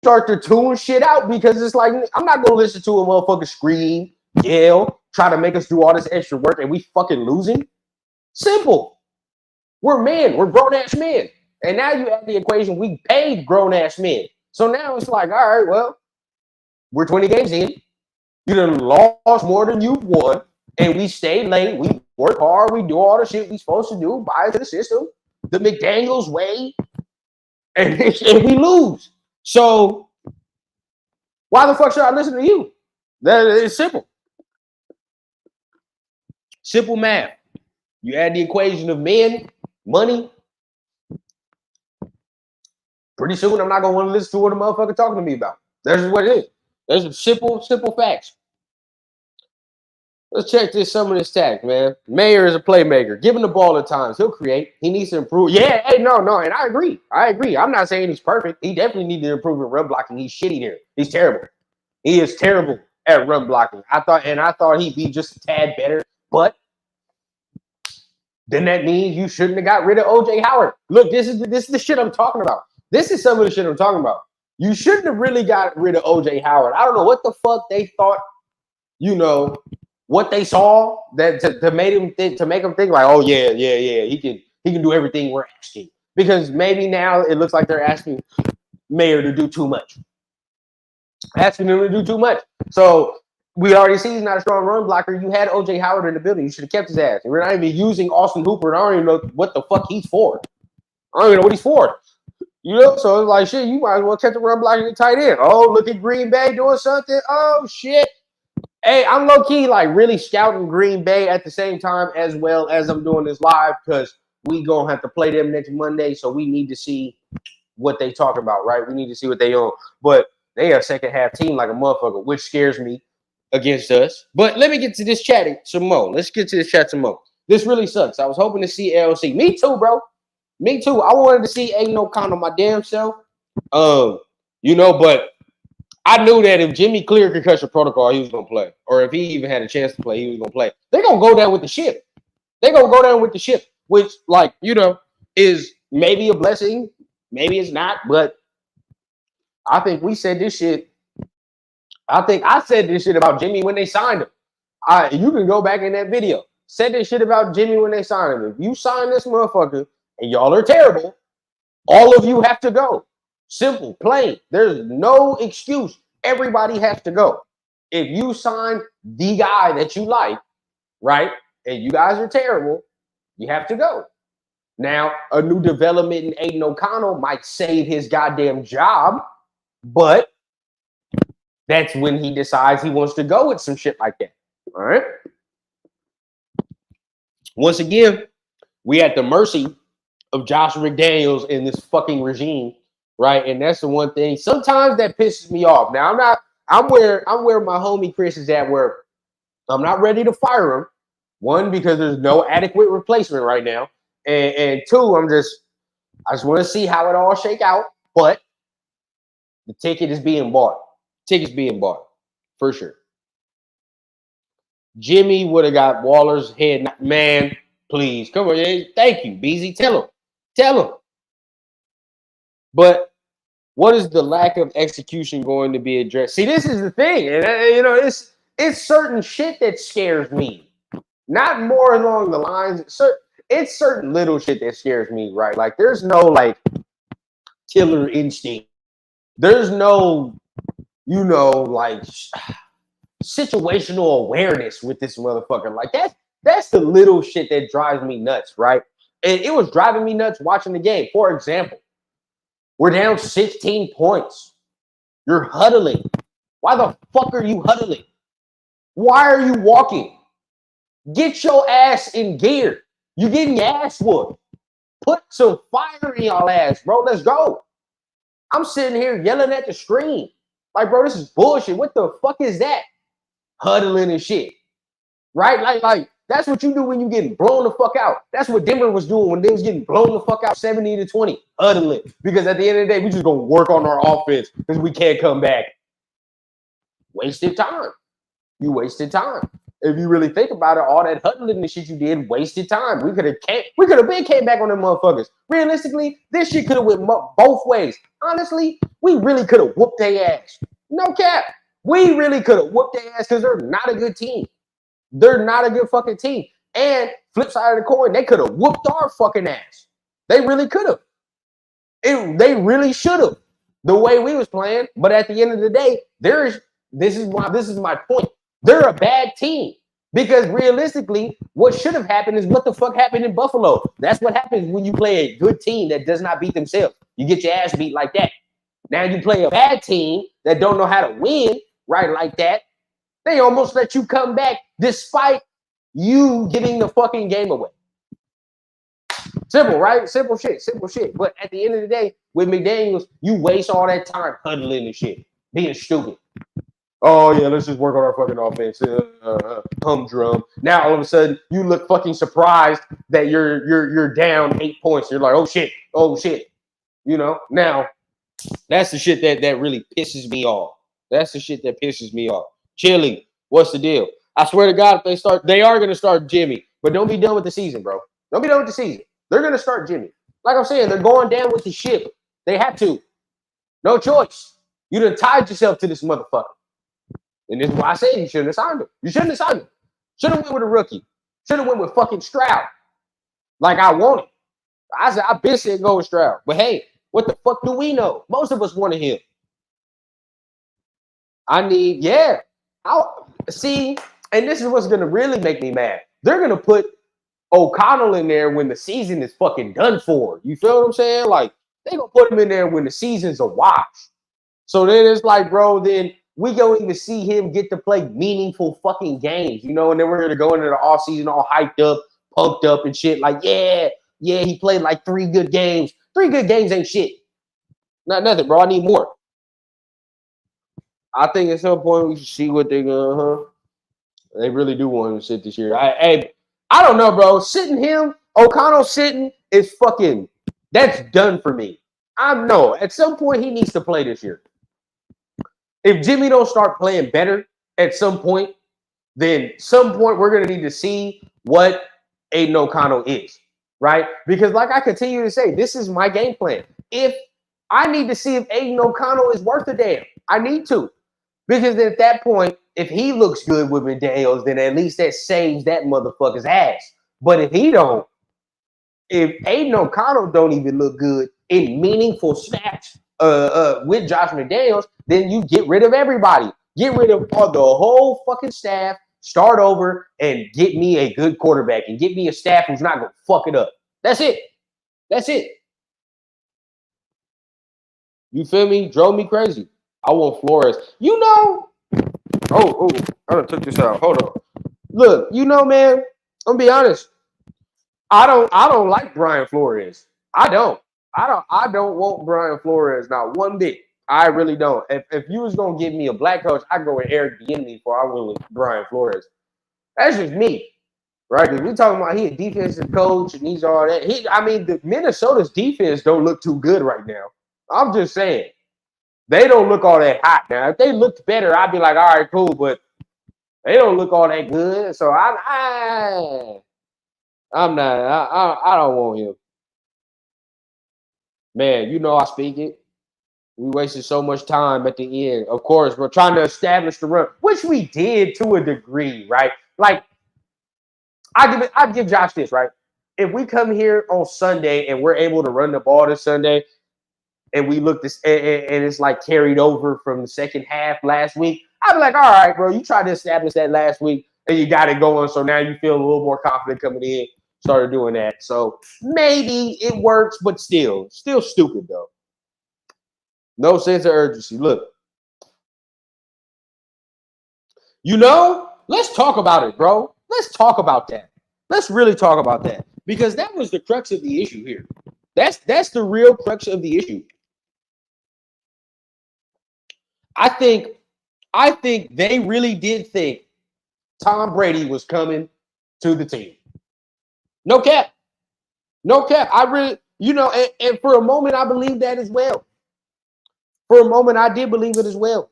start to tune shit out because it's like, I'm not going to listen to a motherfucker scream, yell, try to make us do all this extra work and we fucking losing. Simple. We're men. We're grown-ass men. And now you add the equation, we paid grown-ass men. So now it's like, all right, well, we're 20 games in. You done lost more than you've won. And we stay late. We work hard. We do all the shit we supposed to do. Buy into the system. The McDaniels way. And we lose. So why the fuck should I listen to you? It's simple. Simple math. You add the equation of men, money. Pretty soon I'm not going to want to listen to what a motherfucker talking to me about. That's just what it is. There's some simple facts. Let's check some of this stats, man. Mayer is a playmaker. Give him the ball at times. He'll create. He needs to improve. Yeah, hey, no. And I agree. I'm not saying he's perfect. He definitely needs to improve in run blocking. He's shitty there. He's terrible. He is terrible at run blocking. I thought he'd be just a tad better. But then that means you shouldn't have got rid of OJ Howard. Look, this is the shit I'm talking about. This is some of the shit I'm talking about. You shouldn't have really got rid of OJ Howard. I don't know what the fuck they thought, what they saw that to make him think like, oh yeah, he can do everything we're asking. Because maybe now it looks like they're asking Mayer to do too much. Asking him to do too much. So we already see he's not a strong run blocker. You had OJ Howard in the building. You should have kept his ass. And we're not even using Austin Hooper. And I don't even know what the fuck he's for. I don't even know what he's for. So it's like, shit, you might as well catch the run blocking and tight end. Oh, look at Green Bay doing something. Oh, shit. Hey, I'm low-key, like, really scouting Green Bay at the same time as well as I'm doing this live because we going to have to play them next Monday, so we need to see what they talk about, right? We need to see what they own. But they are a second-half team like a motherfucker, which scares me against us. But let me get to this chat some more. Let's get to this chat some more. This really sucks. I was hoping to see LC. Me too, bro. Me too. I wanted to see Ain't No Count on my damn self. But I knew that if Jimmy cleared concussion protocol, he was going to play. Or if he even had a chance to play, he was going to play. They're going to go down with the ship. Which, is maybe a blessing. Maybe it's not. But I think we said this shit. I think I said this shit about Jimmy when they signed him. You can go back in that video. Said this shit about Jimmy when they signed him. If you sign this motherfucker and y'all are terrible, all of you have to go. Simple, plain. There's no excuse. Everybody has to go. If you sign the guy that you like, right, and you guys are terrible, you have to go. Now, a new development in Aiden O'Connell might save his goddamn job, but that's when he decides he wants to go with some shit like that. All right. Once again, we at the mercy of Josh McDaniels and this fucking regime, right? And that's the one thing. Sometimes that pisses me off. Now I'm where my homie Chris is at, where I'm not ready to fire him. One, because there's no adequate replacement right now, and two, I just want to see how it all shake out. But the ticket is being bought. Tickets being bought for sure. Jimmy would have got Waller's head. Man, please come on. Thank you, Beezy. Tell him. But what is the lack of execution going to be addressed? See, this is the thing, and it's certain shit that scares me. Not more along the lines. It's certain little shit that scares me, right? Like there's no like killer instinct. There's no, like situational awareness with this motherfucker. Like that's the little shit that drives me nuts, right? And it was driving me nuts watching the game. For example, we're down 16 points. You're huddling. Why the fuck are you huddling? Why are you walking? Get your ass in gear. You're getting your ass whooped. Put some fire in y'all ass, bro. Let's go. I'm sitting here yelling at the screen. Like, bro, this is bullshit. What the fuck is that? Huddling and shit. Right? Like that's what you do when you getting blown the fuck out. That's what Denver was doing when they was getting blown the fuck out 70-20. Huddling. Because at the end of the day, we just gonna work on our offense because we can't come back. Wasted time. You wasted time. If you really think about it, all that huddling and shit you did, wasted time. We could have been came back on them motherfuckers. Realistically, this shit could have went both ways. Honestly, we really could have whooped their ass. No cap. We really could have whooped their ass because they're not a good team. They're not a good fucking team. And flip side of the coin, they could have whooped our fucking ass. They really could have. They really should have. The way we was playing. But at the end of the day, this is my point. They're a bad team. Because realistically, what should have happened is what the fuck happened in Buffalo. That's what happens when you play a good team that does not beat themselves. You get your ass beat like that. Now you play a bad team that don't know how to win, right, like that. They almost let you come back despite you giving the fucking game away. Simple, right? Simple shit. But at the end of the day, with McDaniels, you waste all that time huddling and shit, being stupid. Oh yeah, let's just work on our fucking offense. Humdrum. Now all of a sudden you look fucking surprised that you're down 8 points. You're like, oh shit. Now that's the shit that really pisses me off. That's the shit that pisses me off. Chili, what's the deal? I swear to God, if they are gonna start Jimmy, but don't be done with the season, bro. Don't be done with the season. They're gonna start Jimmy. Like I'm saying, they're going down with the ship. They have to. No choice. You done tied yourself to this motherfucker. And this is why I say you shouldn't have signed him. You shouldn't have signed him. Should have went with a rookie. Should have went with fucking Stroud. Like I wanted. I've been saying go with Stroud. But hey, what the fuck do we know? Most of us wanted him. I'll see, and this is what's gonna really make me mad. They're gonna put O'Connell in there when the season is fucking done for. You feel what I'm saying? Like they gonna put him in there when the season's a wash. So then it's like, bro, then we don't even see him get to play meaningful fucking games, and then we're gonna go into the offseason all hyped up, pumped up and shit. Like, yeah, he played like 3 good games. 3 good games ain't shit. Not nothing, bro. I need more. I think at some point we should see what they're gonna. They really do want him to sit this year. I don't know, bro. O'Connell sitting is fucking. That's done for me. I know. At some point he needs to play this year. If Jimmy don't start playing better at some point, then some point we're gonna need to see what Aiden O'Connell is, right? Because like I continue to say, this is my game plan. If I need to see if Aiden O'Connell is worth a damn, I need to. Because at that point, if he looks good with McDaniels, then at least that saves that motherfucker's ass. But if Aiden O'Connell don't even look good in meaningful snaps with Josh McDaniels, then you get rid of everybody. Get rid of the whole fucking staff, start over, and get me a good quarterback and get me a staff who's not going to fuck it up. That's it. That's it. You feel me? Drove me crazy. I want Flores. You know. Oh, I done took this out. Hold on. Look, you know, man. I'm gonna be honest. I don't like Brian Flores. I don't. I don't want Brian Flores not one bit. I really don't. If you was gonna give me a black coach, I'd go with Eric Bieniemy before I went with Brian Flores. That's just me, right? Because we're talking about he a defensive coach and he's all that. I mean, the Minnesota's defense don't look too good right now. I'm just saying they don't look all that hot now. If they looked better, I'd be like, all right, cool. But they don't look all that good. So I'm not. I don't want him. Man, you know I speak it. We wasted so much time at the end. Of course, we're trying to establish the run, which we did to a degree, right? Like I'd give Josh this, right? If we come here on Sunday and we're able to run the ball this Sunday, and we look this and it's like carried over from the second half last week, I'd be like, all right, bro, you tried to establish that last week and you got it going, so now you feel a little more confident coming in. Started doing that, so maybe it works, but still stupid though. No sense of urgency. Look, let's talk about it, bro. Let's talk about that. Let's really talk about that because that was the crux of the issue here. That's the real crux of the issue. I think they really did think Tom Brady was coming to the team. No cap. No cap. I really, and for a moment, I believed that as well. For a moment, I did believe it as well.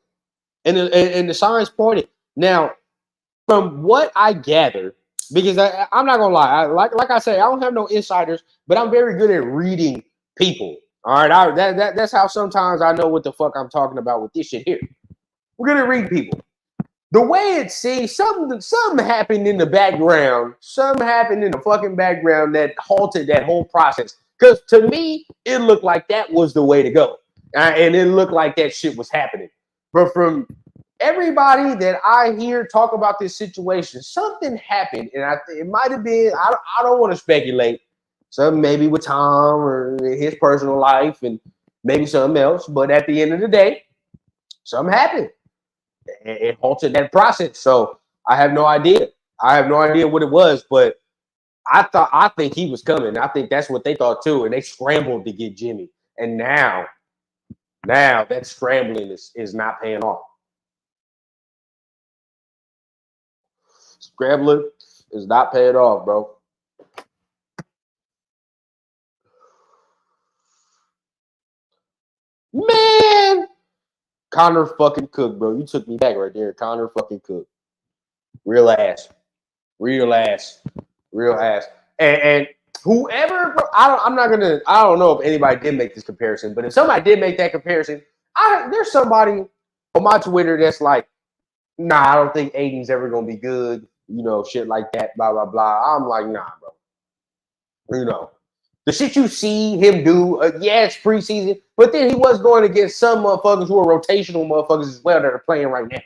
And the signs pointed. Now, from what I gather, because I'm not gonna lie, like I say, I don't have no insiders, but I'm very good at reading people. All right, that's how sometimes I know what the fuck I'm talking about with this shit here. We're gonna read people. The way it seems, something happened in the background. Something happened in the fucking background that halted that whole process. Because to me, it looked like that was the way to go, and it looked like that shit was happening. But from everybody that I hear talk about this situation, something happened, and it might have been. I don't want to speculate. Something maybe with Tom or his personal life, and maybe something else. But at the end of the day, something happened. It halted that process. So I have no idea. I have no idea what it was, but I think he was coming. I think that's what they thought too, and they scrambled to get Jimmy. And now that scrambling is not paying off. Scrambling is not paying off, bro. Man, Connor fucking Cook, bro. You took me back right there. Connor fucking Cook. Real ass. Real ass. Real ass. And whoever, bro, I don't know if anybody did make this comparison, but if somebody did make that comparison, there's somebody on my Twitter that's like, nah, I don't think Aiden's ever gonna be good, shit like that, blah, blah, blah. I'm like, nah, bro. The shit you see him do, yeah, it's preseason, but then he was going against some motherfuckers who are rotational motherfuckers as well that are playing right now.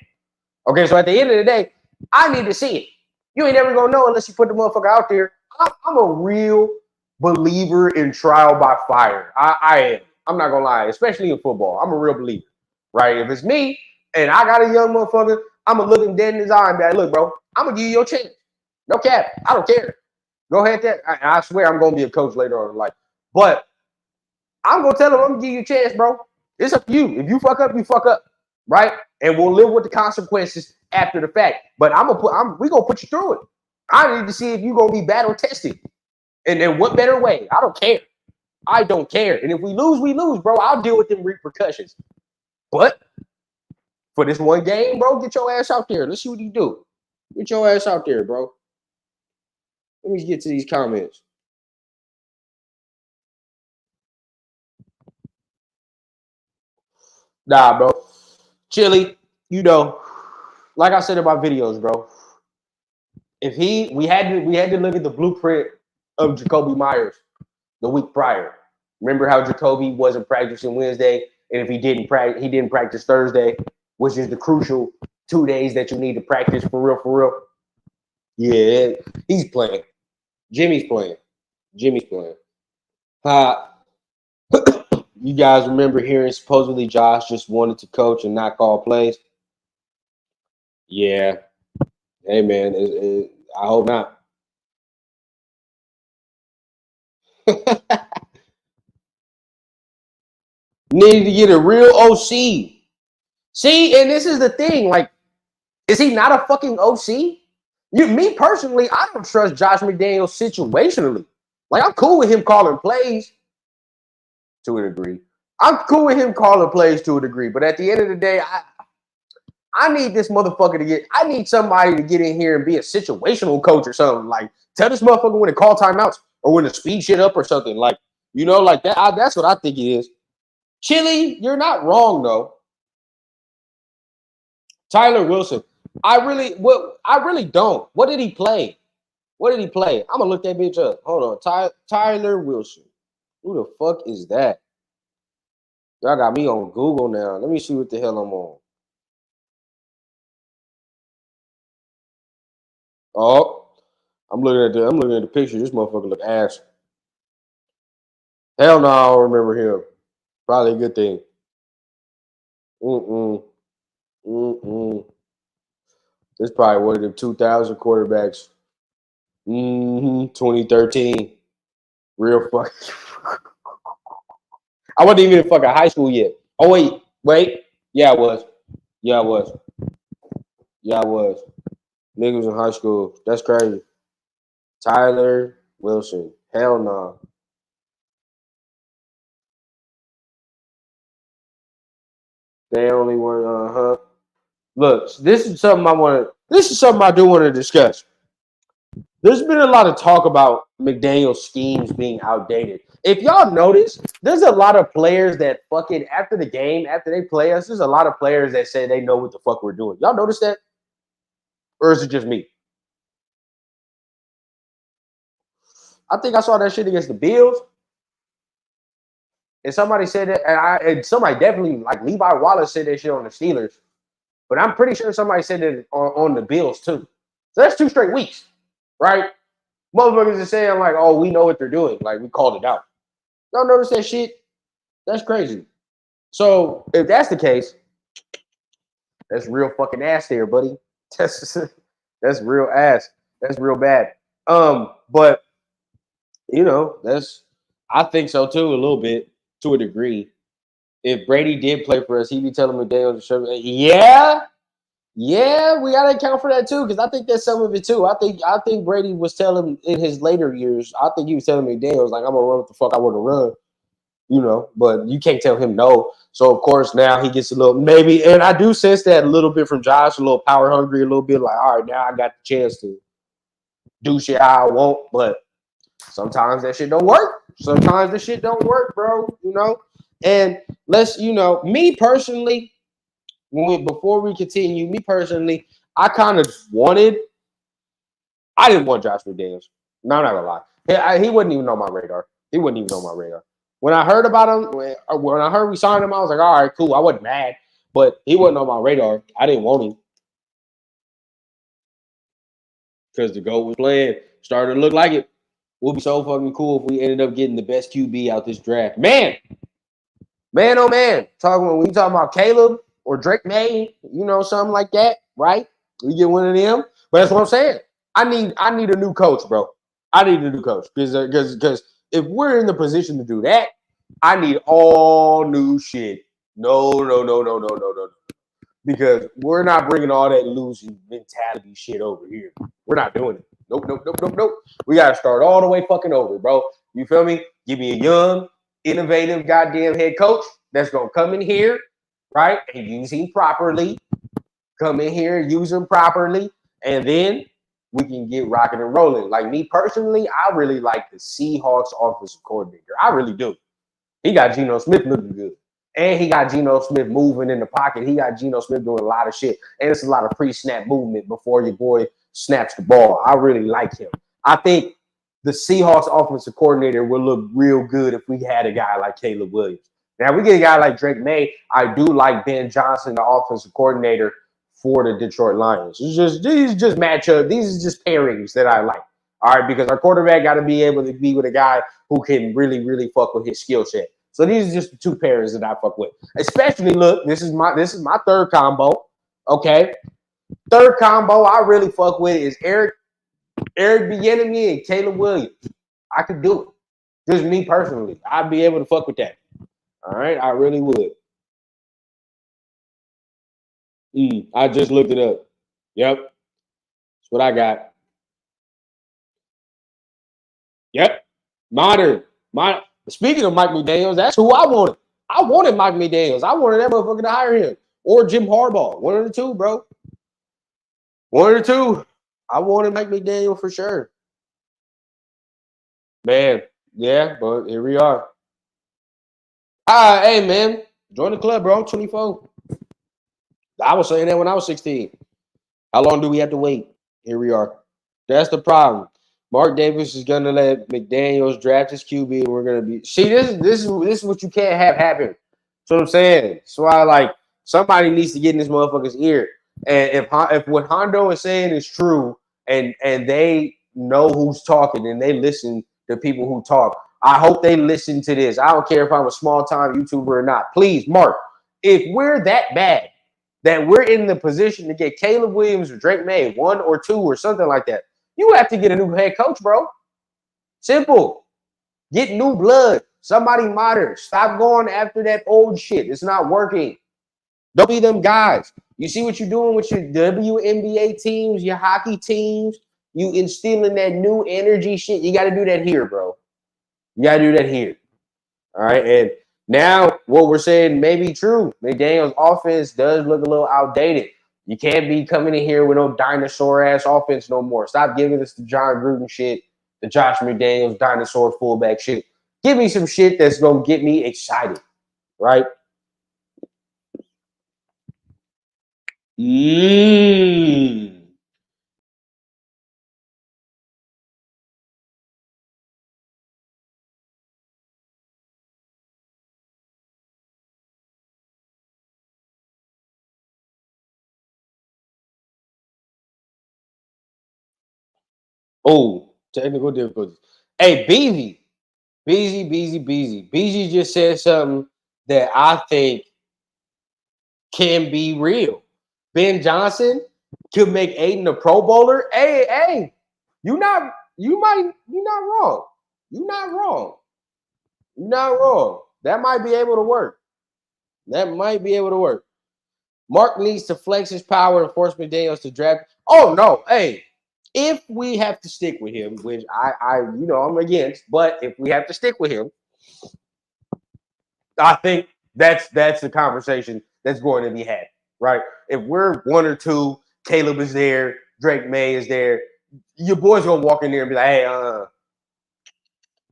Okay, so at the end of the day, I need to see it. You ain't never gonna know unless you put the motherfucker out there. I'm a real believer in trial by fire. I am. I'm not gonna lie, especially in football. I'm a real believer, right? If it's me and I got a young motherfucker, I'm gonna look him dead in his eye and be like, look, bro, I'm gonna give you your chance. No cap. I don't care. Go ahead. I swear I'm gonna be a coach later on in life. But I'm gonna tell him I'm gonna give you a chance, bro. It's up to you. If you fuck up, you fuck up, right? And we'll live with the consequences after the fact. But we gonna put you through it. I need to see if you're gonna be battle tested. And then what better way? I don't care. I don't care. And if we lose, bro. I'll deal with them repercussions. But for this one game, bro, get your ass out there. Let's see what you do. Get your ass out there, bro. Let me get to these comments. Nah, bro. Chili, like I said in my videos, bro. If we had to look at the blueprint of Jakobi Meyers the week prior. Remember how Jakobi wasn't practicing Wednesday, and if he didn't practice Thursday, which is the crucial 2 days that you need to practice for real. Yeah, he's playing. Jimmy's playing. You guys remember hearing supposedly Josh just wanted to coach and not call plays? Yeah. Hey, man. I hope not. Needed to get a real OC. See, and this is the thing. Like, is he not a fucking OC? Me personally, I don't trust Josh McDaniels situationally. Like, I'm cool with him calling plays to a degree. I'm cool with him calling plays to a degree. But at the end of the day, I need this motherfucker to get. I need somebody to get in here and be a situational coach or something. Like, tell this motherfucker when to call timeouts or when to speed shit up or something. Like, like that. That's what I think it is. Chili, you're not wrong though. Tyler Wilson. I really don't. What did he play? What did he play? I'm gonna look that bitch up. Hold on. Tyler Wilson. Who the fuck is that? Y'all got me on Google now. Let me see what the hell I'm on. Oh, I'm looking at the picture. This motherfucker look ass. Hell no, I don't remember him. Probably a good thing. This probably one of the 2000 quarterbacks. 2013. Real fuck. I wasn't even in fucking high school yet. Oh wait. Yeah, I was. Yeah, I was. Nigga was in high school. That's crazy. Tyler Wilson. Hell no. They only were Look, this is something I do want to discuss. There's been a lot of talk about McDaniel's schemes being outdated. If y'all notice, there's a lot of players that fucking after the game, after they play us, there's a lot of players that say they know what the fuck we're doing. Y'all notice that? Or is it just me? I think I saw that shit against the Bills. And somebody said that, and somebody definitely, like Levi Wallace said that shit on the Steelers. But I'm pretty sure somebody said that on the Bills too. So that's 2 straight weeks, right? Motherfuckers are saying like, oh, we know what they're doing. Like, we called it out. Y'all notice that shit? That's crazy. So if that's the case, that's real fucking ass there, buddy. That's real ass. That's real bad. But I think so too, a little bit, to a degree. If Brady did play for us, he'd be telling McDaniels to show. Yeah, we gotta account for that too, because I think that's some of it too. I think Brady was telling in his later years. I think he was telling McDaniels like, "I'm gonna run what the fuck I want to run," but you can't tell him no. So of course now he gets a little maybe, and I do sense that a little bit from Josh, a little power hungry, a little bit like, all right, now I got the chance to do shit how I want, but sometimes that shit don't work. Sometimes the shit don't work, bro. And let's, me personally, before we continue, me personally, I didn't want Josh McDaniels. No, I'm not gonna lie. He wouldn't even know my radar. When I heard about him, when I heard we signed him, I was like, all right, cool. I wasn't mad, but he wasn't on my radar. I didn't want him because the GOAT was playing. Started to look like it. Would be so fucking cool if we ended up getting the best QB out this draft. Man, oh man. When we talking about Caleb or Drake May, something like that, right? We get one of them. But that's what I'm saying. I need a new coach, bro. I need a new coach because if we're in the position to do that, I need all new shit. No. Because we're not bringing all that losing mentality shit over here. We're not doing it. Nope. We got to start all the way fucking over, bro. You feel me? Give me a young, innovative goddamn head coach that's going to come in here, right, and use him properly. Come in here and use him properly, and then we can get rocking and rolling. Like me personally, I really like the Seahawks offensive coordinator. I really do. He got Geno Smith looking good. And he got Geno Smith moving in the pocket. He got Geno Smith doing a lot of shit. And it's a lot of pre-snap movement before your boy snaps the ball. I really like him. I think the Seahawks offensive coordinator would look real good if we had a guy like Caleb Williams. Now, we get a guy like Drake May. I do like Ben Johnson, the offensive coordinator for the Detroit Lions. These are just matchup. These are just pairings that I like. All right, because our quarterback got to be able to be with a guy who can really, really fuck with his skill set. So these are just the two pairs that I fuck with. Especially, look, this is my third combo. Okay, third combo I really fuck with is Eric Bieniemy and Caleb Williams. I could do it. Just me personally, I'd be able to fuck with that. All right, I really would. I just looked it up. Yep, that's what I got. Yep, modern. Speaking of Mike McDaniels, that's who I wanted. I wanted Mike McDaniels. I wanted that motherfucker to hire him or Jim Harbaugh. One of the two, bro. One of the two. I wanted Mike McDaniel for sure. Man, yeah, but here we are. Hey, man, join the club, bro. 24. I was saying that when I was 16. How long do we have to wait? Here we are. That's the problem. Mark Davis is gonna let McDaniels draft his QB, and we're gonna be this is what you can't have happen. That's what I'm saying. That's why like somebody needs to get in this motherfucker's ear. And if what Hondo is saying is true, and they know who's talking and they listen to people who talk, I hope they listen to this. I don't care if I'm a small time YouTuber or not. Please, Mark, if we're that bad that we're in the position to get Caleb Williams or Drake May, 1 or 2 or something like that, you have to get a new head coach, bro. Simple. Get new blood. Somebody modern. Stop going after that old shit. It's not working. Don't be them guys. You see what you're doing with your WNBA teams, your hockey teams. You instilling that new energy shit. You got to do that here, bro. You got to do that here. All right. And now what we're saying may be true. McDaniel's offense does look a little outdated. You can't be coming in here with no dinosaur-ass offense no more. Stop giving us the John Gruden shit, the Josh McDaniels dinosaur fullback shit. Give me some shit that's going to get me excited, right? Oh, technical difficulties. Hey, Beezy just said something that I think can be real. Ben Johnson could make Aiden a Pro Bowler. Hey, you're not wrong. You're not wrong. You're not wrong. That might be able to work. Mark needs to flex his power and force McDaniels to draft. Oh no, hey, if we have to stick with him, which I'm against, but if we have to stick with him, I think that's the conversation that's going to be had, right? If we're 1 or 2, Caleb is there, Drake May is there, your boy's gonna walk in there and be like, hey,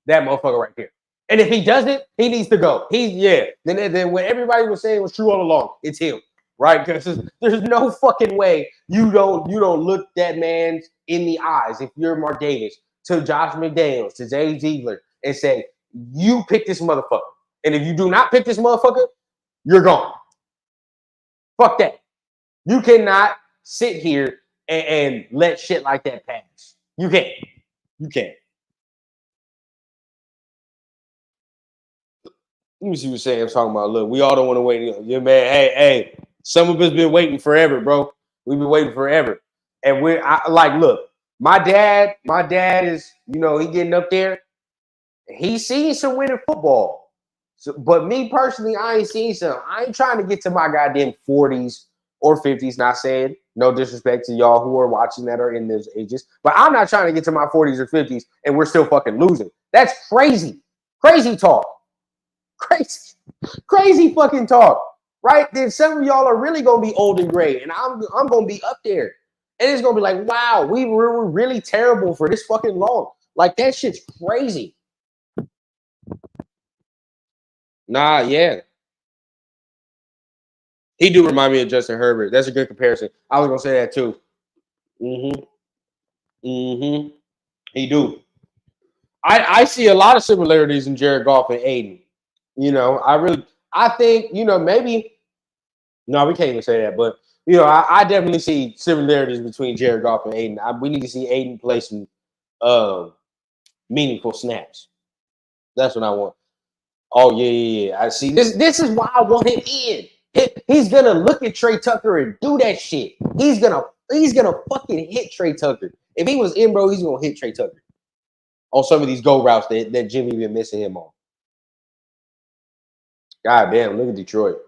that motherfucker right here. And if he doesn't, he needs to go. Then what everybody was saying was true all along. It's him, right? Because there's no fucking way you don't look that man in the eyes if you're Mark Davis to Josh McDaniels to Jay Ziegler and say, you pick this motherfucker. And if you do not pick this motherfucker, you're gone. Fuck that. You cannot sit here and let shit like that pass. You can't. Let me see what Sam's talking about. Look, we all don't want to wait. Yeah, man. Hey, some of us been waiting forever, bro. We've been waiting forever. And look, my dad is, he getting up there. He's seen some winning football. So, but me personally, I ain't seen some. I ain't trying to get to my goddamn 40s or 50s. Not saying no disrespect to y'all who are watching that are in those ages, but I'm not trying to get to my 40s or 50s and we're still fucking losing. That's crazy. Crazy talk. Crazy fucking talk. Right? Then some of y'all are really gonna be old and gray, and I'm gonna be up there. And it's gonna be like, wow, we were really terrible for this fucking long. Like that shit's crazy. Nah, yeah. He do remind me of Justin Herbert. That's a good comparison. I was gonna say that too. He do. I see a lot of similarities in Jared Goff and Aiden. I think, maybe no, we can't even say that, but I definitely see similarities between Jared Goff and Aiden. We need to see Aiden play some meaningful snaps. That's what I want. Oh yeah. I see. This is why I want him in. He's gonna look at Trey Tucker and do that shit. He's gonna fucking hit Trey Tucker. If he was in, bro, he's gonna hit Trey Tucker on some of these go routes that Jimmy been missing him on. God damn, look at Detroit.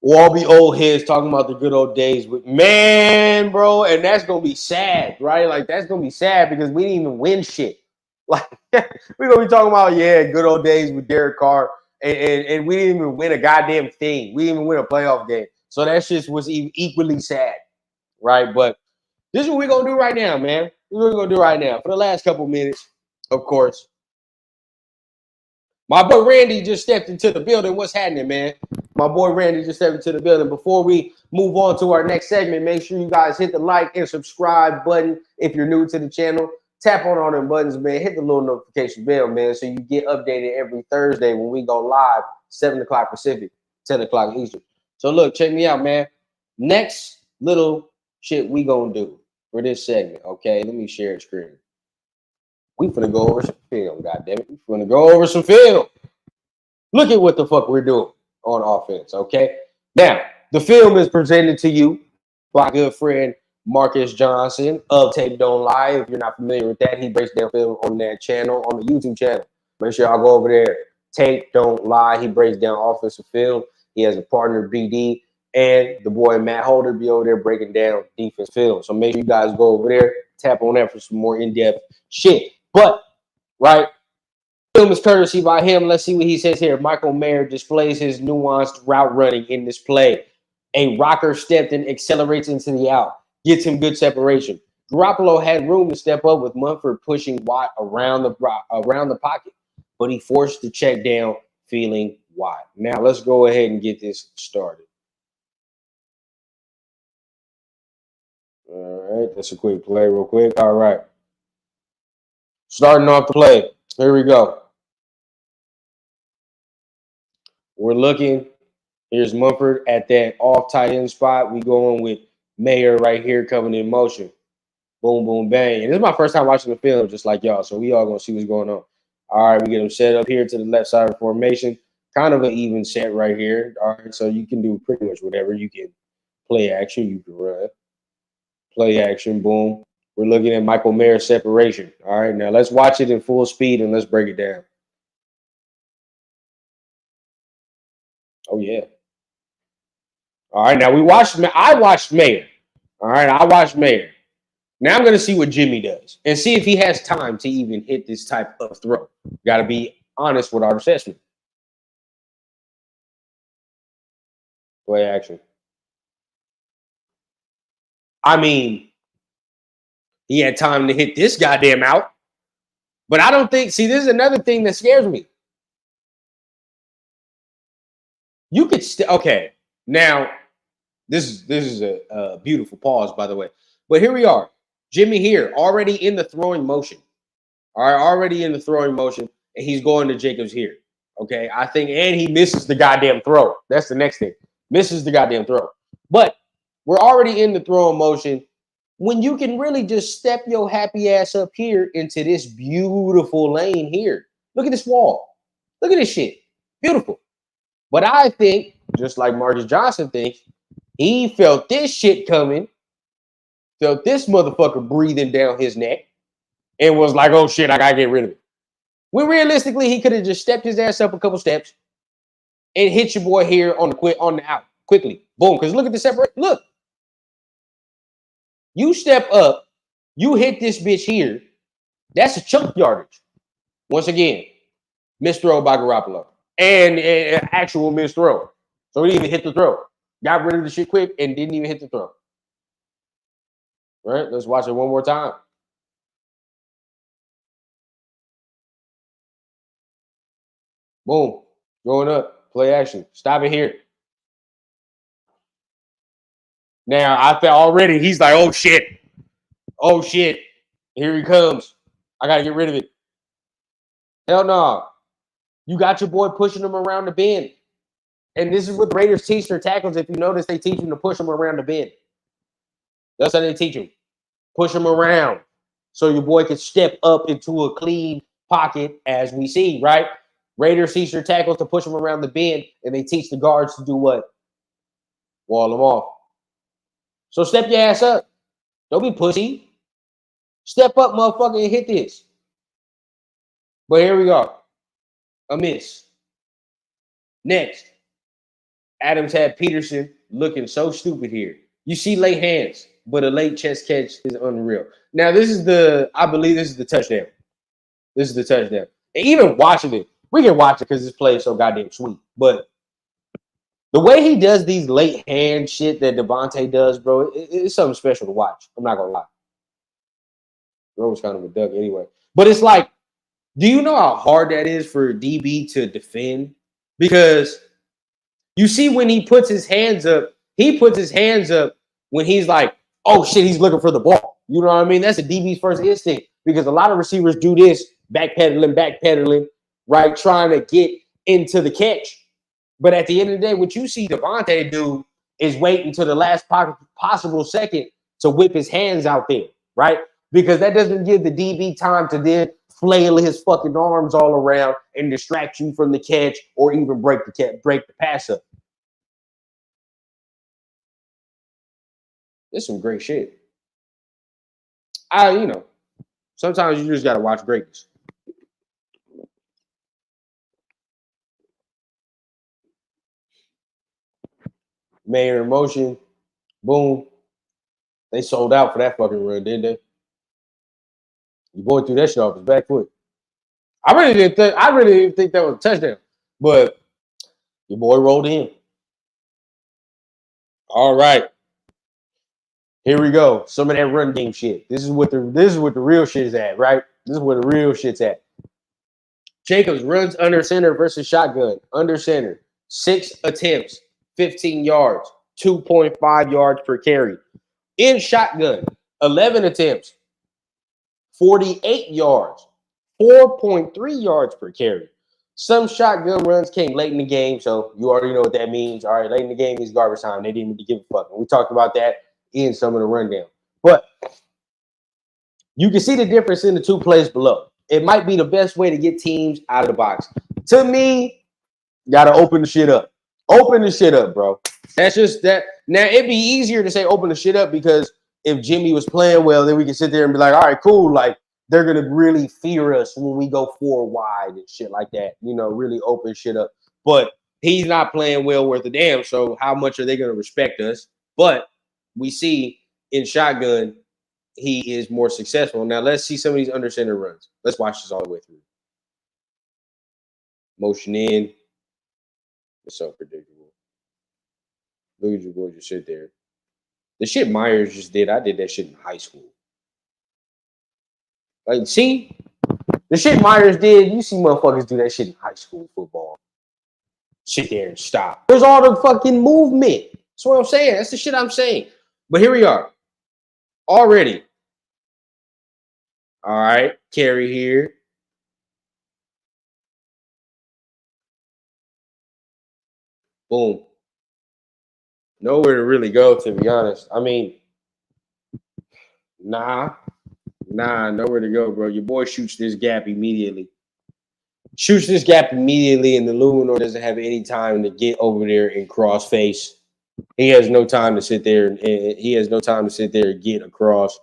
We'll all be old heads talking about the good old days with man, bro, and that's gonna be sad, right? Like that's gonna be sad because we didn't even win shit. Like we're gonna be talking about good old days with Derek Carr, and we didn't even win a goddamn thing. We didn't even win a playoff game, so that shit was even equally sad, right? But this is what we're gonna do right now, man. This is what we're gonna do right now for the last couple minutes, of course. My boy Randy just stepped into the building. What's happening, man? My boy Randy just stepped into the building. Before we move on to our next segment, make sure you guys hit the like and subscribe button if you're new to the channel. Tap on all them buttons, man. Hit the little notification bell, man, so you get updated every Thursday when we go live, 7 o'clock Pacific, 10 o'clock Eastern. So look, check me out, man. Next little shit we gonna do for this segment, okay? Let me share the screen. We finna go over some film, goddammit. We finna go over some film. Look at what the fuck we're doing on offense, okay? Now, the film is presented to you by my good friend Marcus Johnson of Tape Don't Lie. If you're not familiar with that, he breaks down film on that channel, on the YouTube channel. Make sure y'all go over there. Tape Don't Lie. He breaks down offensive film. He has a partner, BD, and the boy Matt Holder be over there breaking down defense film. So make sure you guys go over there, tap on that for some more in-depth shit. But, right, film is courtesy by him. Let's see what he says here. Michael Mayer displays his nuanced route running in this play. A rocker stepped and accelerates into the out. Gets him good separation. Garoppolo had room to step up with Munford pushing Watt around the pocket, but he forced the check down feeling wide. Now, let's go ahead and get this started. All right, that's a quick play real quick. All right. Starting off the play. Here we go. We're looking. Here's Munford at that off tight end spot. We going with Mayer right here coming in motion. Boom, boom, bang. And this is my first time watching the film just like y'all. So we all going to see what's going on. All right, we get them set up here to the left side of the formation. Kind of an even set right here. All right, so you can do pretty much whatever. You can play action. You can run. Play action, boom. We're looking at Michael Mayer's separation. All right, now let's watch it in full speed and let's break it down. Oh, yeah. All right, now I watched Mayer. All right, I watched Mayer. Now I'm going to see what Jimmy does and see if he has time to even hit this type of throw. Got to be honest with our assessment. Play action. I mean, he had time to hit this goddamn out. But I don't think, see, this is another thing that scares me. You could okay. Now, this is a beautiful pause, by the way. But here we are. Jimmy here, already in the throwing motion. All right, already in the throwing motion, and he's going to Jacobs here. Okay, I think, and he misses the goddamn throw. That's the next thing. Misses the goddamn throw. But we're already in the throwing motion. When you can really just step your happy ass up here into this beautiful lane here. Look at this wall. Look at this shit. Beautiful. But I think, just like Marcus Johnson thinks, he felt this shit coming, felt this motherfucker breathing down his neck, and was like, oh shit, I gotta get rid of it. When realistically, he could have just stepped his ass up a couple steps and hit your boy here on the out quickly. Boom. Because look at the separate. Look. You step up, you hit this bitch here. That's a chunk yardage. Once again, missed throw by Garoppolo. And an actual missed throw. So he didn't even hit the throw. Got rid of the shit quick and didn't even hit the throw. All right, let's watch it one more time. Boom. Going up. Play action. Stop it here. Now, I felt already, he's like, oh, shit. Oh, shit. Here he comes. I got to get rid of it. Hell no. You got your boy pushing him around the bend. And this is what Raiders teach their tackles. If you notice, they teach them to push them around the bend. That's how they teach them. Push him around so your boy can step up into a clean pocket, as we see, right? Raiders teach their tackles to push them around the bend, and they teach the guards to do what? Wall them off. So step your ass up. Don't be pussy. Step up, motherfucker, and hit this. But here we go. A miss. Next. Adams had Peterson looking so stupid here. You see late hands, but a late chest catch is unreal. Now, I believe this is the touchdown. This is the touchdown. And even watching it, we can watch it because this play is so goddamn sweet. But the way he does these late hand shit that Devontae does, bro, it's something special to watch. I'm not gonna lie. Bro was kind of a duck anyway. But it's like, do you know how hard that is for DB to defend? Because you see when he puts his hands up when he's like, oh shit, he's looking for the ball. You know what I mean? That's a DB's first instinct because a lot of receivers do this, backpedaling, right? Trying to get into the catch. But at the end of the day, what you see Devontae do is wait until the last possible second to whip his hands out there, right? Because that doesn't give the DB time to then flail his fucking arms all around and distract you from the catch or even break the pass up. This is some great shit. Sometimes you just gotta watch greatness. Mayor in motion, boom. They sold out for that fucking run, didn't they? Your boy threw that shit off his back foot. I really didn't think that was a touchdown, but your boy rolled in. All right, here we go. Some of that run game shit. This is what the real shit is at, right? This is where the real shit's at. Jacobs runs under center versus shotgun. Under center, 6 attempts, 15 yards, 2.5 yards per carry. In shotgun, 11 attempts, 48 yards, 4.3 yards per carry. Some shotgun runs came late in the game, so you already know what that means. All right, late in the game is garbage time. They didn't give a fuck. And we talked about that in some of the rundown. But you can see the difference in the two plays below. It might be the best way to get teams out of the box. To me, gotta open the shit up. Open the shit up, bro. That's just that. Now, it'd be easier to say open the shit up because if Jimmy was playing well, then we can sit there and be like, all right, cool. Like, they're going to really fear us when we go 4 wide and shit like that. You know, really open shit up. But he's not playing well worth a damn, so how much are they going to respect us? But we see in shotgun, he is more successful. Now, let's see some of these under center runs. Let's watch this all the way through. Motion in. It's so predictable. Look at your boy just sit there. The shit Myers just did, I did that shit in high school. Like, see? The shit Myers did, you see motherfuckers do that shit in high school football. Sit there and stop. There's all the fucking movement. That's what I'm saying. That's the shit I'm saying. But here we are. Already. All right. Carry here. Boom. Nowhere to really go, to be honest. I mean, nowhere to go, bro. Your boy shoots this gap immediately. And the Luminor doesn't have any time to get over there and cross face. He has no time to sit there and get across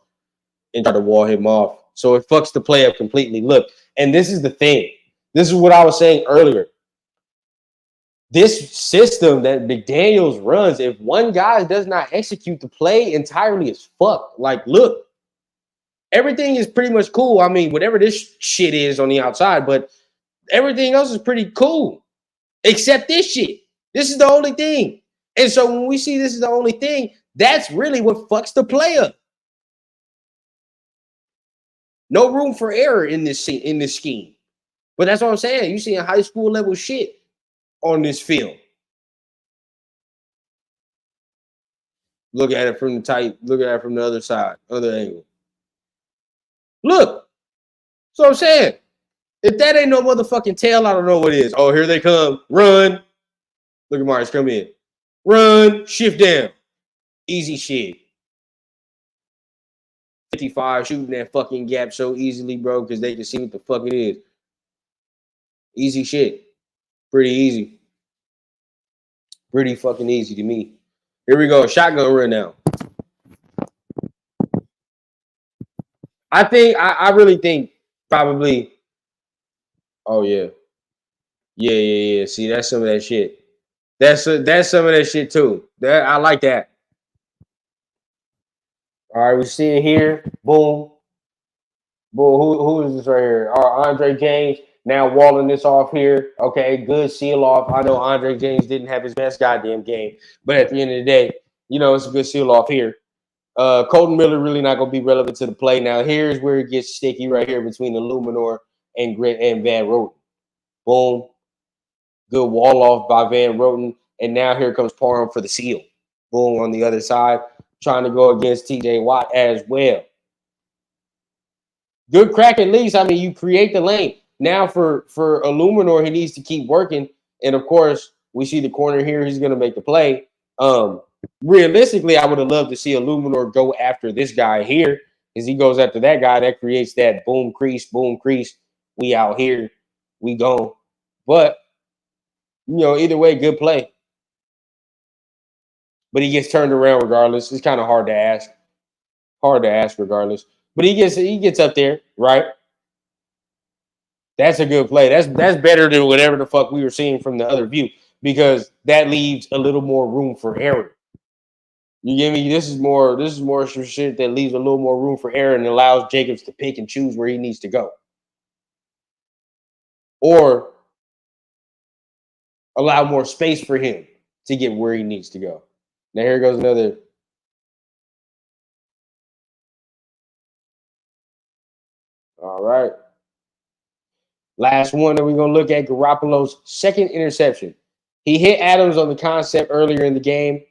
and try to wall him off. So it fucks the play up completely. Look, and this is the thing. This is what I was saying earlier. This system that McDaniels runs, if one guy does not execute the play entirely, is fucked. Like, look, everything is pretty much cool. I mean, whatever this shit is on the outside, but everything else is pretty cool, except this shit. This is the only thing. And so when we see this is the only thing, that's really what fucks the play up. No room for error in this scheme. But that's what I'm saying. You see a high school level shit on this film. Look at it from the type. Look at it from the other side, other angle. Look. That's what I'm saying. If that ain't no motherfucking tail, I don't know what is. Oh, here they come. Run. Look at Myers come in. Run. Shift down. Easy shit. 55 shooting that fucking gap so easily, bro, because they can see what the fuck it is. Easy shit. Pretty easy. Pretty fucking easy to me. Here we go. Shotgun run now. I really think probably. Oh yeah. Yeah. See, that's some of that shit. That's some of that shit too. That I like that. All right, we see it here. Boom. Boom. Who is this right here? Andre James. Now walling this off here. Okay, good seal off. I know Andre James didn't have his best goddamn game, but at the end of the day, you know, it's a good seal off here. Colton Miller really not going to be relevant to the play. Now, here's where it gets sticky right here between Illuminor and Van Roten. Boom. Good wall off by Van Roten. And now here comes Parham for the seal. Boom on the other side. Trying to go against TJ Watt as well. Good crack at least. I mean, you create the lane. Now for Illuminor, he needs to keep working. And, of course, we see the corner here. He's going to make the play. Realistically, I would have loved to see Illuminor go after this guy here. As he goes after that guy, that creates that boom crease. We out here. We gone. But, you know, either way, good play. But he gets turned around regardless. It's kind of hard to ask. Hard to ask regardless. But he gets up there, right? That's a good play. That's better than whatever the fuck we were seeing from the other view, because that leaves a little more room for error. You get me? This is more some shit that leaves a little more room for error and allows Jacobs to pick and choose where he needs to go. Or allow more space for him to get where he needs to go. Now here goes another. All right. Last one that we're going to look at, Garoppolo's second interception. He hit Adams on the concept earlier in the game.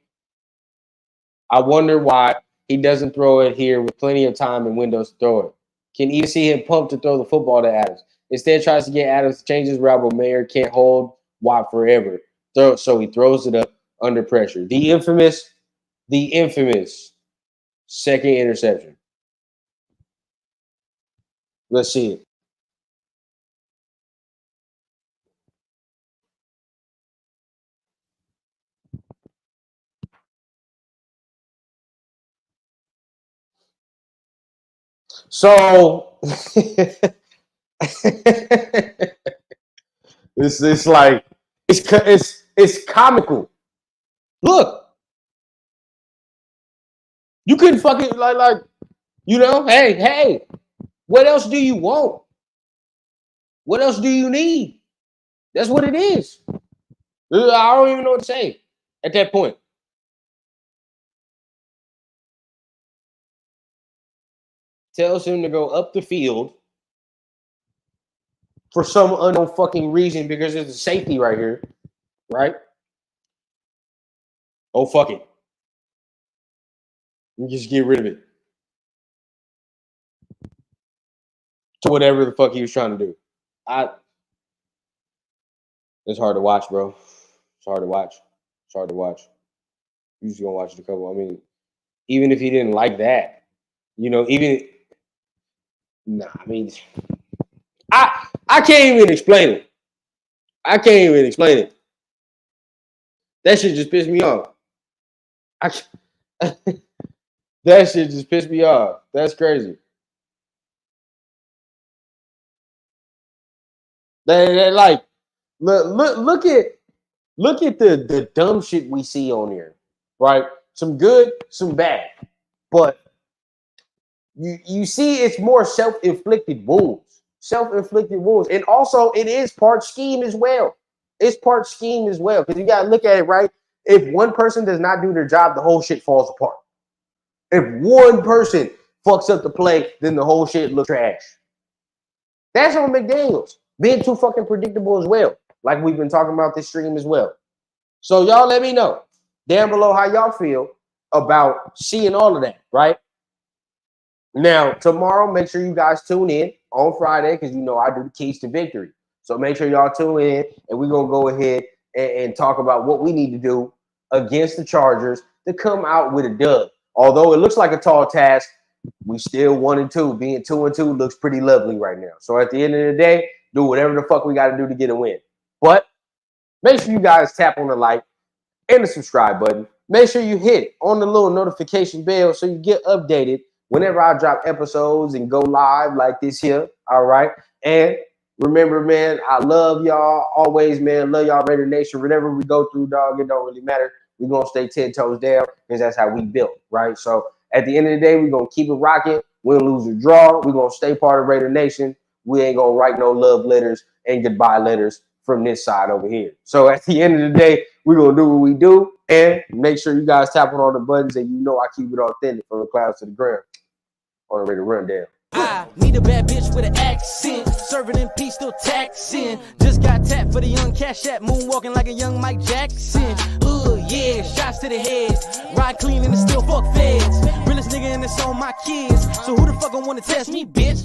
I wonder why he doesn't throw it here with plenty of time and windows to throw it. Can even see him pumped to throw the football to Adams. Instead, tries to get Adams to change his route, but Mayer can't hold Watt forever. So he throws it up under pressure. The infamous second interception. Let's see it. So it's like it's comical. Look, you couldn't fucking like you know. Hey, what else do you want? What else do you need? That's what it is. I don't even know what to say at that point. Tells him to go up the field for some unknown fucking reason, because there's a safety right here, right? Oh, fuck it. You just get rid of it. To whatever the fuck he was trying to do. It's hard to watch, bro. It's hard to watch. You just gonna watch it a couple. I mean, even if he didn't like that, you know, I mean, I can't even explain it. That shit just pissed me off. That shit just pissed me off. That's crazy. They like look at the dumb shit we see on here, right? Some good, some bad, but you see it's more self-inflicted wounds, and also it is part scheme as well. It's part scheme as well, because you gotta look at it, right? If one person does not do their job, the whole shit falls apart. If one person fucks up the play, then the whole shit looks trash. That's on McDaniels being too fucking predictable as well, like we've been talking about this stream as well. So y'all let me know down below how y'all feel about seeing all of that, right? Now, tomorrow, make sure you guys tune in on Friday, because you know I do the keys to victory. So make sure y'all tune in, and we're going to go ahead and talk about what we need to do against the Chargers to come out with a dub. Although it looks like a tall task, We still 1-2. Being 2-2 looks pretty lovely right now. So at the end of the day, do whatever the fuck we got to do to get a win. But make sure you guys tap on the like and the subscribe button. Make sure you hit on the little notification bell so you get updated whenever I drop episodes and go live like this here. All right. And remember, man, I love y'all always, man. Love y'all, Raider Nation. Whatever we go through, dog, it don't really matter. We're going to stay 10 toes down because that's how we built, right? So at the end of the day, we're going to keep it rocking. Win, lose, or draw. We're going to stay part of Raider Nation. We ain't going to write no love letters and goodbye letters from this side over here. So at the end of the day, we're going to do what we do. And make sure you guys tap on all the buttons and you know I keep it authentic from the clouds to the ground on the Raider Rundown. I need a bad bitch with an accent, serving in peace, still taxing. Just got tapped for the young Cash App, moonwalking like a young Mike Jackson. Yeah, shots to the head, ride clean and still fuck feds. Realest nigga and it's on my kids, so who the fuck gon' wanna test me, bitch?